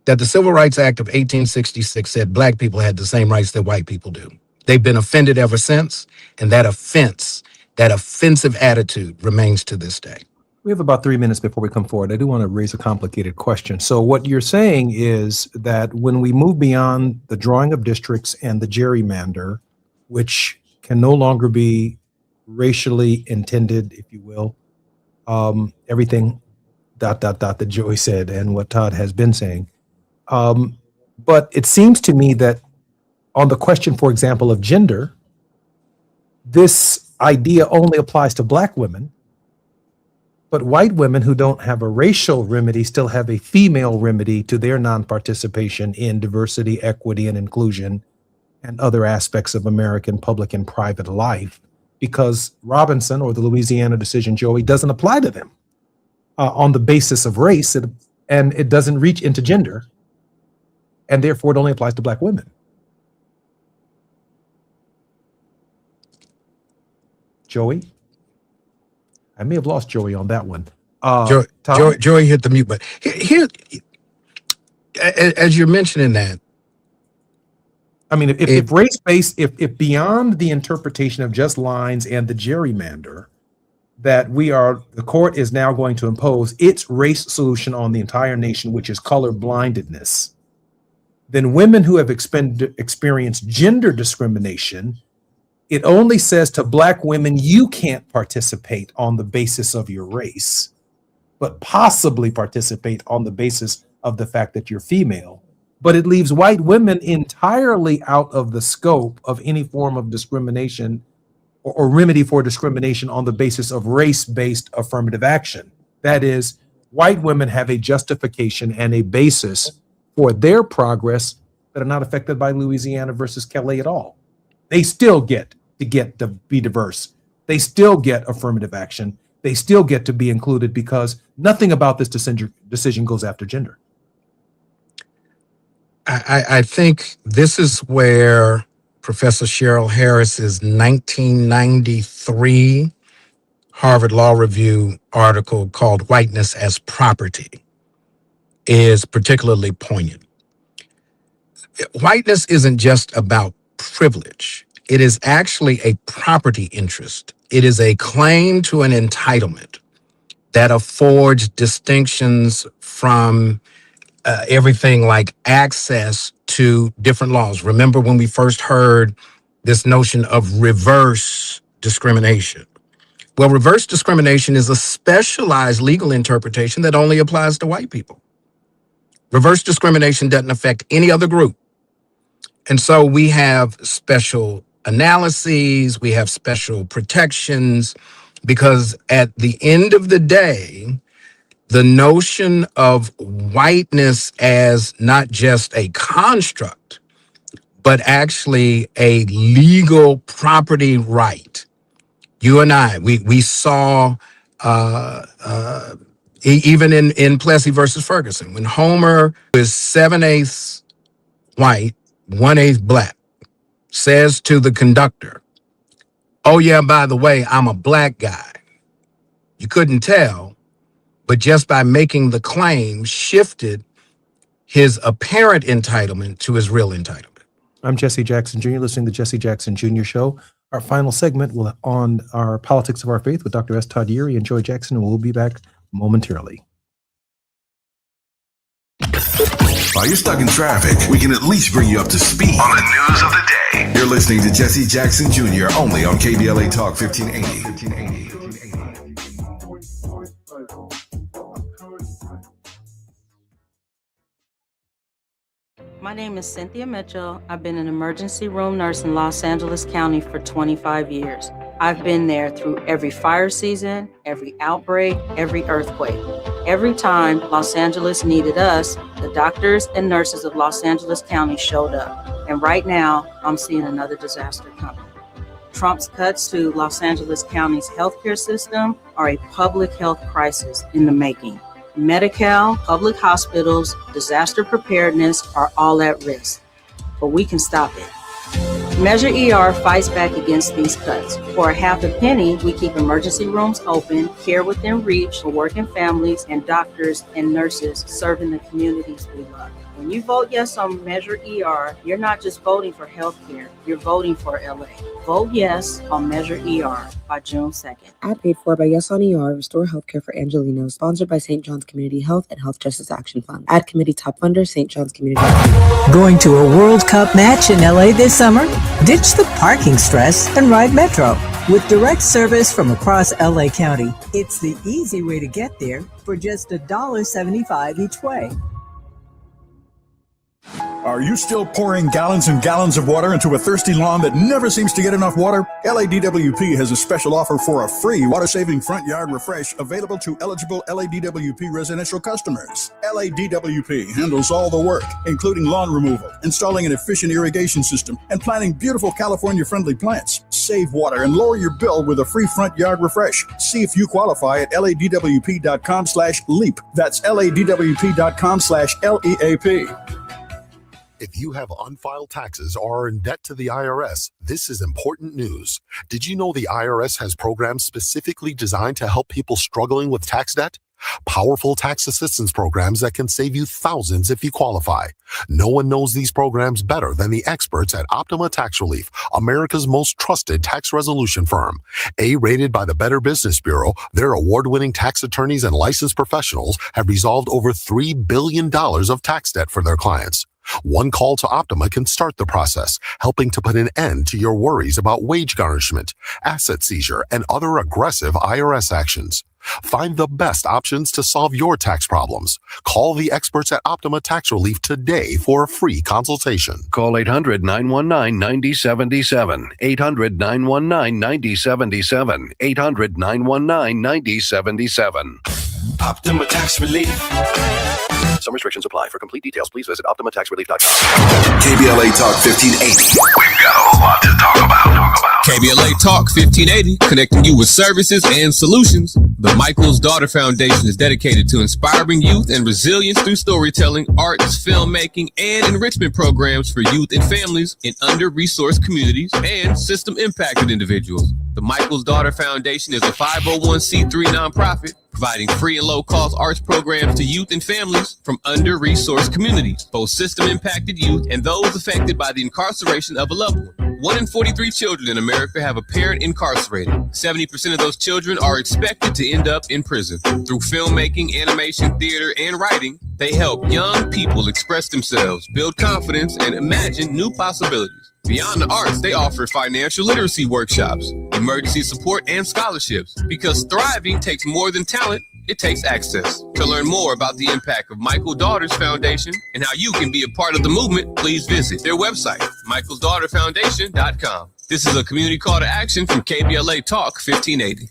that the Civil Rights Act of 1866 said Black people had the same rights that white people do. They've been offended ever since, and that offensive attitude remains to this day. We have about 3 minutes before we come forward. I do want to raise a complicated question. So what you're saying is that when we move beyond the drawing of districts and the gerrymander, which can no longer be racially intended, if you will, everything ... that Joey said and what Todd has been saying. But it seems to me that on the question, for example, of gender, this idea only applies to Black women, but white women who don't have a racial remedy still have a female remedy to their non-participation in diversity, equity, and inclusion and other aspects of American public and private life, because Robinson or the Louisiana decision, Joey, doesn't apply to them on the basis of race, and it doesn't reach into gender, and therefore it only applies to Black women. Joey? I may have lost Joey on that one. Joey hit the mute button. Here, as you're mentioning that, I mean, if race-based, if beyond the interpretation of just lines and the gerrymander, that the court is now going to impose its race solution on the entire nation, which is color blindedness, then women who have experienced gender discrimination, it only says to Black women, you can't participate on the basis of your race, but possibly participate on the basis of the fact that you're female. But it leaves white women entirely out of the scope of any form of discrimination or remedy for discrimination on the basis of race-based affirmative action. That is, white women have a justification and a basis for their progress that are not affected by Louisiana versus Kelly at all. They still get to be diverse. They still get affirmative action. They still get to be included because nothing about this decision goes after gender. I think this is where Professor Cheryl Harris's 1993 Harvard Law Review article called Whiteness as Property is particularly poignant. Whiteness isn't just about privilege. It is actually a property interest. It is a claim to an entitlement that affords distinctions from everything like access to different laws. Remember when we first heard this notion of reverse discrimination? Well, reverse discrimination is a specialized legal interpretation that only applies to white people. Reverse discrimination doesn't affect any other group. And so we have special analyses, we have special protections, because at the end of the day, the notion of whiteness as not just a construct, but actually a legal property right. You and I, we saw even in Plessy versus Ferguson, when Homer is 7/8 white, 1/8 black, says to the conductor, "Oh yeah, by the way, I'm a black guy." You couldn't tell, but just by making the claim, shifted his apparent entitlement to his real entitlement. I'm Jesse Jackson Jr., listening to the Jesse Jackson Jr. Show. Our final segment will on our Politics of Our Faith with Dr. S. Todd Yeary and Joy Jackson, and we'll be back momentarily. While you're stuck in traffic, we can at least bring you up to speed on the news of the day. You're listening to Jesse Jackson Jr. only on KBLA Talk 1580. My name is Cynthia Mitchell. I've been an emergency room nurse in Los Angeles County for 25 years. I've been there through every fire season, every outbreak, every earthquake. Every time Los Angeles needed us, the doctors and nurses of Los Angeles County showed up. And right now, I'm seeing another disaster coming. Trump's cuts to Los Angeles County's healthcare system are a public health crisis in the making. Medi-Cal, public hospitals, disaster preparedness are all at risk, but we can stop it. Measure ER fights back against these cuts. For a half a penny, we keep emergency rooms open, care within reach for working families, and doctors and nurses serving the communities we love. When you vote yes on Measure ER, you're not just voting for healthcare, you're voting for LA. Vote yes on Measure ER by June 2nd. Ad paid for by Yes on ER, Restore Healthcare for Angelenos, sponsored by St. John's Community Health and Health Justice Action Fund. Ad committee top funder, St. John's Community Health. Going to a World Cup match in LA this summer? Ditch the parking stress and ride Metro. With direct service from across LA County, it's the easy way to get there for just $1.75 each way. Are you still pouring gallons and gallons of water into a thirsty lawn that never seems to get enough water? LADWP has a special offer for a free water-saving front yard refresh available to eligible LADWP residential customers. LADWP handles all the work, including lawn removal, installing an efficient irrigation system, and planting beautiful California-friendly plants. Save water and lower your bill with a free front yard refresh. See if you qualify at LADWP.com/LEAP. That's LADWP.com/LEAP. If you have unfiled taxes or are in debt to the IRS, this is important news. Did you know the IRS has programs specifically designed to help people struggling with tax debt? Powerful tax assistance programs that can save you thousands if you qualify. No one knows these programs better than the experts at Optima Tax Relief, America's most trusted tax resolution firm. A-rated by the Better Business Bureau, their award-winning tax attorneys and licensed professionals have resolved over $3 billion of tax debt for their clients. One call to Optima can start the process, helping to put an end to your worries about wage garnishment, asset seizure, and other aggressive IRS actions. Find the best options to solve your tax problems. Call the experts at Optima Tax Relief today for a free consultation. Call 800-919-9077. 800-919-9077. 800-919-9077. Optima Tax Relief. Some restrictions apply. For complete details, please visit OptimaTaxRelief.com. KBLA Talk 1580. We've got a lot to talk about. KBLA Talk 1580, connecting you with services and solutions. The Michael's Daughter Foundation is dedicated to inspiring youth and resilience through storytelling, arts, filmmaking, and enrichment programs for youth and families in under-resourced communities and system-impacted individuals. The Michael's Daughter Foundation is a 501c3 nonprofit providing free and low-cost arts programs to youth and families from under-resourced communities, both system-impacted youth and those affected by the incarceration of a loved one. 1 in 43 children in America have a parent incarcerated. 70% of those children are expected to end up in prison. Through filmmaking, animation, theater, and writing, they help young people express themselves, build confidence, and imagine new possibilities. Beyond the arts, they offer financial literacy workshops, emergency support, and scholarships. Because thriving takes more than talent, it takes access. To learn more about the impact of Michael Daughters Foundation and how you can be a part of the movement, please visit their website, michaelsdaughterfoundation.com. This is a community call to action from KBLA Talk 1580.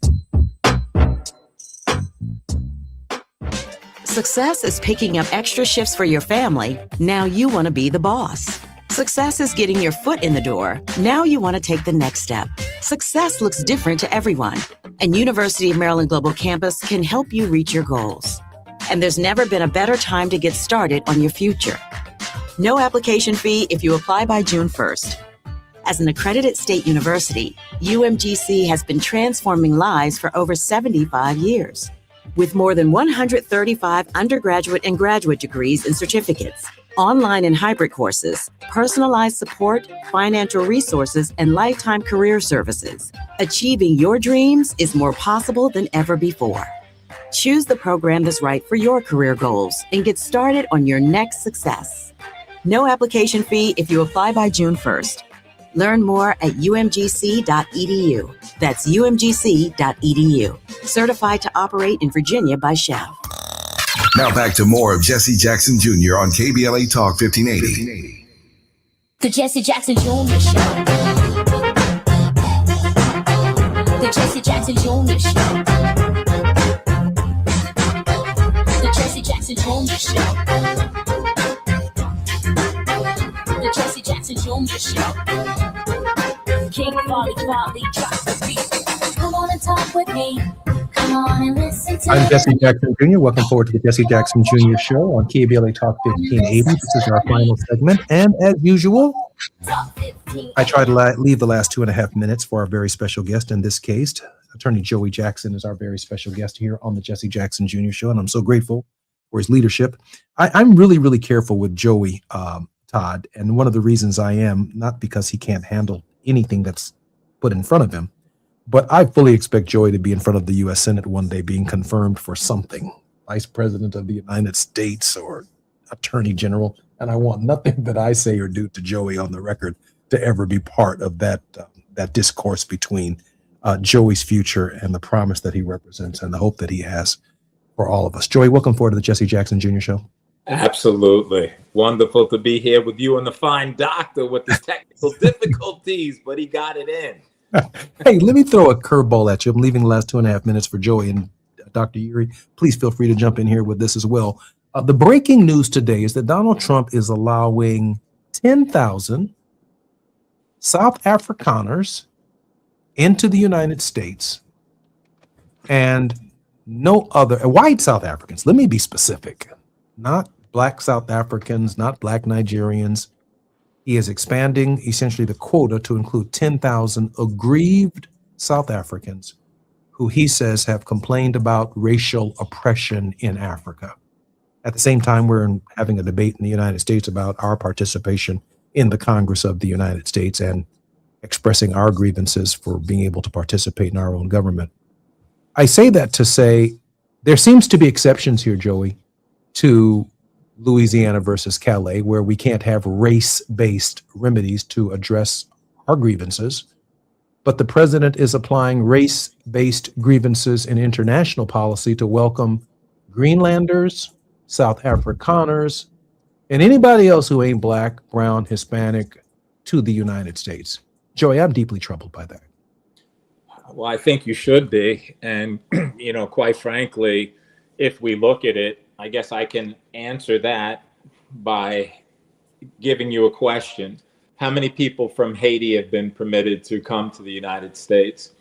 Success is picking up extra shifts for your family. Now you want to be the boss. Success is getting your foot in the door. Now you want to take the next step. Success looks different to everyone, and University of Maryland Global Campus can help you reach your goals. And there's never been a better time to get started on your future. No application fee if you apply by June 1st. As an accredited state university, UMGC has been transforming lives for over 75 years. With more than 135 undergraduate and graduate degrees and certificates, online and hybrid courses, personalized support, financial resources, and lifetime career services, achieving your dreams is more possible than ever before. Choose the program that's right for your career goals and get started on your next success. No application fee if you apply by June 1st. Learn more at umgc.edu. That's umgc.edu. Certified to operate in Virginia by Shell. Now back to more of Jesse Jackson Jr. on KBLA Talk 1580. The Jesse Jackson Jr. Show. The Jesse Jackson Jr. Show. The Jesse Jackson Jr. Show. The Jesse Jackson Jr. Show. King Folly, drop the beat. Come on and talk with me. Come on and listen to I'm Jesse Jackson Jr. Welcome forward to the Jesse Jackson Jr. Show on KBLA Talk 1580. This is our final segment. And as usual, I try to leave the last 2.5 minutes for our very special guest. In this case, Attorney Joey Jackson is our very special guest here on the Jesse Jackson Jr. Show. And I'm so grateful for his leadership. I'm really, really careful with Joey, Todd. And one of the reasons I am, not because he can't handle anything that's put in front of him, but I fully expect Joey to be in front of the U.S. Senate one day being confirmed for something, Vice President of the United States or Attorney General. And I want nothing that I say or do to Joey on the record to ever be part of that discourse between Joey's future and the promise that he represents and the hope that he has for all of us. Joey, welcome forward to the Jesse Jackson Jr. Show. Absolutely. Wonderful to be here with you and the fine doctor with the technical difficulties, but he got it in. Hey, let me throw a curveball at you. I'm leaving the last 2.5 minutes for Joey and Dr. Uri. Please feel free to jump in here with this as well. The breaking news today is that Donald Trump is allowing 10,000 South Afrikaners into the United States and no other white South Africans. Let me be specific, not black South Africans, not black Nigerians. He is expanding essentially the quota to include 10,000 aggrieved South Africans who he says have complained about racial oppression in Africa. At the same time, we're having a debate in the United States about our participation in the Congress of the United States and expressing our grievances for being able to participate in our own government. I say that to say there seems to be exceptions here, Joey, to Louisiana versus Calais, where we can't have race-based remedies to address our grievances. But the president is applying race-based grievances in international policy to welcome Greenlanders, South Afrikaners, and anybody else who ain't black, brown, Hispanic to the United States. Joey, I'm deeply troubled by that. Well, I think you should be. And, quite frankly, if we look at it, I guess I can answer that by giving you a question. how many people from Haiti have been permitted to come to the United States?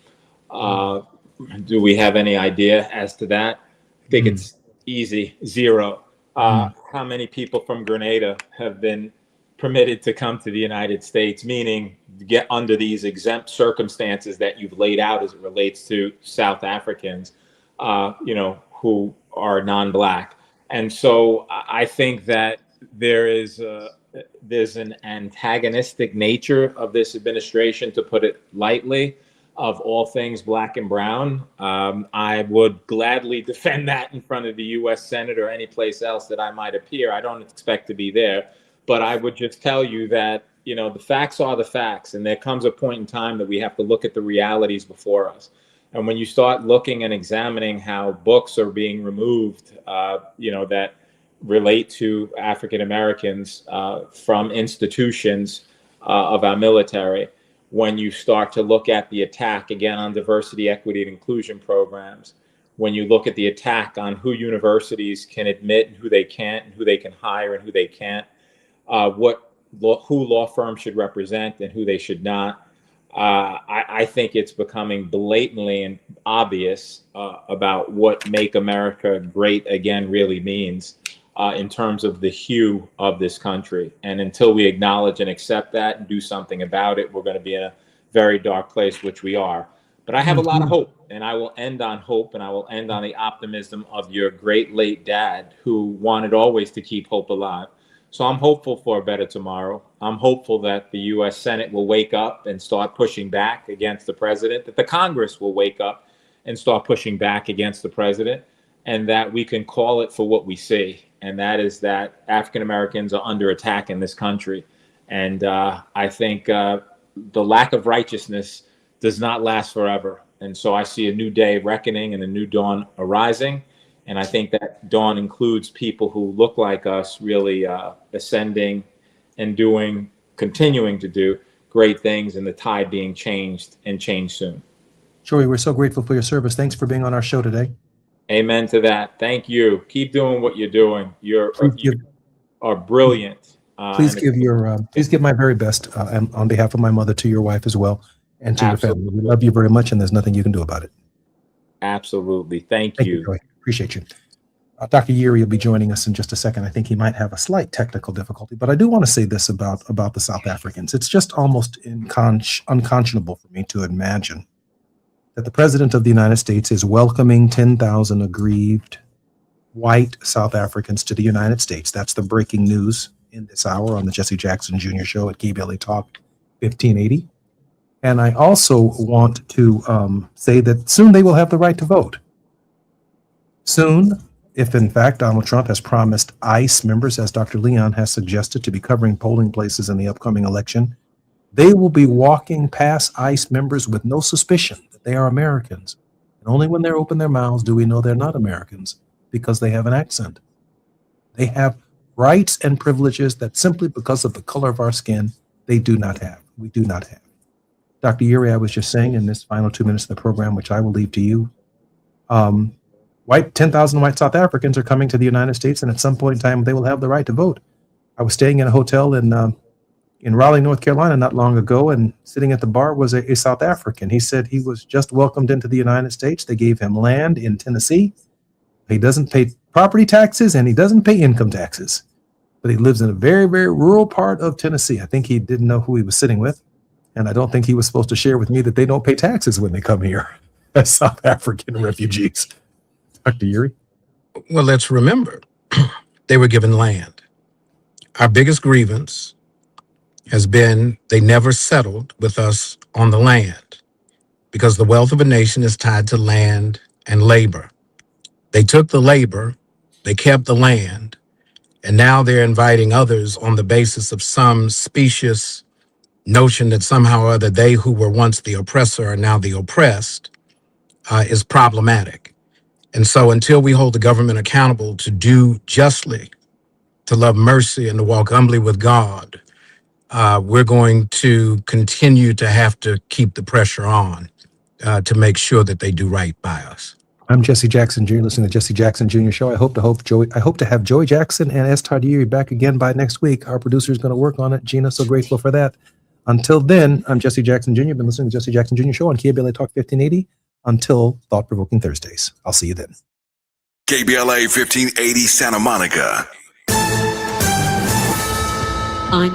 Do we have any idea as to that? I think it's easy, 0. How many people from Grenada have been permitted to come to the United States, meaning get under these exempt circumstances that you've laid out as it relates to South Africans, who are non-Black? And so I think that there's an antagonistic nature of this administration, to put it lightly, of all things Black and brown. I would gladly defend that in front of the U.S. Senate or any place else that I might appear. I don't expect to be there, but I would just tell you that, the facts are the facts, and there comes a point in time that we have to look at the realities before us. And when you start looking and examining how books are being removed, that relate to African Americans from institutions of our military, when you start to look at the attack again on diversity, equity, and inclusion programs, when you look at the attack on who universities can admit and who they can't, and who they can hire and who they can't, who law firms should represent and who they should not, I think it's becoming blatantly and obvious about what Make America Great Again really means in terms of the hue of this country. And until we acknowledge and accept that and do something about it, we're going to be in a very dark place, which we are. But I have a lot of hope, and I will end on hope, and I will end on the optimism of your great late dad, who wanted always to keep hope alive. So I'm hopeful for a better tomorrow. I'm hopeful that the U.S. Senate will wake up and start pushing back against the president, that the Congress will wake up and start pushing back against the president, and that we can call it for what we see. And that is that African Americans are under attack in this country. And I think the lack of righteousness does not last forever. And so I see a new day reckoning and a new dawn arising. And I think that dawn includes people who look like us really ascending and continuing to do great things, and the tide being changed and changed soon. Joey, we're so grateful for your service. Thanks for being on our show today. Amen to that. Thank you. Keep doing what you're doing. You are brilliant. Please give my very best on behalf of my mother to your wife as well, and to Absolutely. your family. We love you very much, and there's nothing you can do about it. Absolutely. Thank you. Joey. Appreciate you. Dr. Yuri will be joining us in just a second. I think he might have a slight technical difficulty, but I do want to say this about the South Africans. It's just almost unconscionable for me to imagine that the President of the United States is welcoming 10,000 aggrieved white South Africans to the United States. That's the breaking news in this hour on the Jesse Jackson Jr. Show at KBLA Talk 1580. And I also want to say that soon they will have the right to vote. Soon, if in fact Donald Trump has promised ICE members, as Dr. Leon has suggested, to be covering polling places in the upcoming election, they will be walking past ICE members with no suspicion that they are Americans. And only when they open their mouths do we know they're not Americans, because they have an accent. They have rights and privileges that simply because of the color of our skin, they do not have. We do not have. Dr. Yuri, I was just saying in this final 2 minutes of the program, which I will leave to you, 10,000 white South Africans are coming to the United States, and at some point in time, they will have the right to vote. I was staying in a hotel in Raleigh, North Carolina, not long ago, and sitting at the bar was a South African. He said he was just welcomed into the United States. They gave him land in Tennessee. He doesn't pay property taxes, and he doesn't pay income taxes, but he lives in a very, very rural part of Tennessee. I think he didn't know who he was sitting with, and I don't think he was supposed to share with me that they don't pay taxes when they come here as South African refugees. Dr. Yuri? Well, let's remember, they were given land. Our biggest grievance has been they never settled with us on the land, because the wealth of a nation is tied to land and labor. They took the labor, they kept the land, and now they're inviting others on the basis of some specious notion that somehow or other they who were once the oppressor are now the oppressed is problematic. And so until we hold the government accountable to do justly, to love mercy, and to walk humbly with God, we're going to continue to have to keep the pressure on to make sure that they do right by us. I'm Jesse Jackson Jr. listening to Jesse Jackson Jr. Show. I hope to have Joey Jackson and S. Todd Erie back again by next week. Our producer is going to work on it. Gina, so grateful for that. Until then, I'm Jesse Jackson Jr. Been listening to Jesse Jackson Jr. Show on KBLA Talk 1580 until Thought Provoking Thursdays. I'll see you then. KBLA 1580 Santa Monica. I'm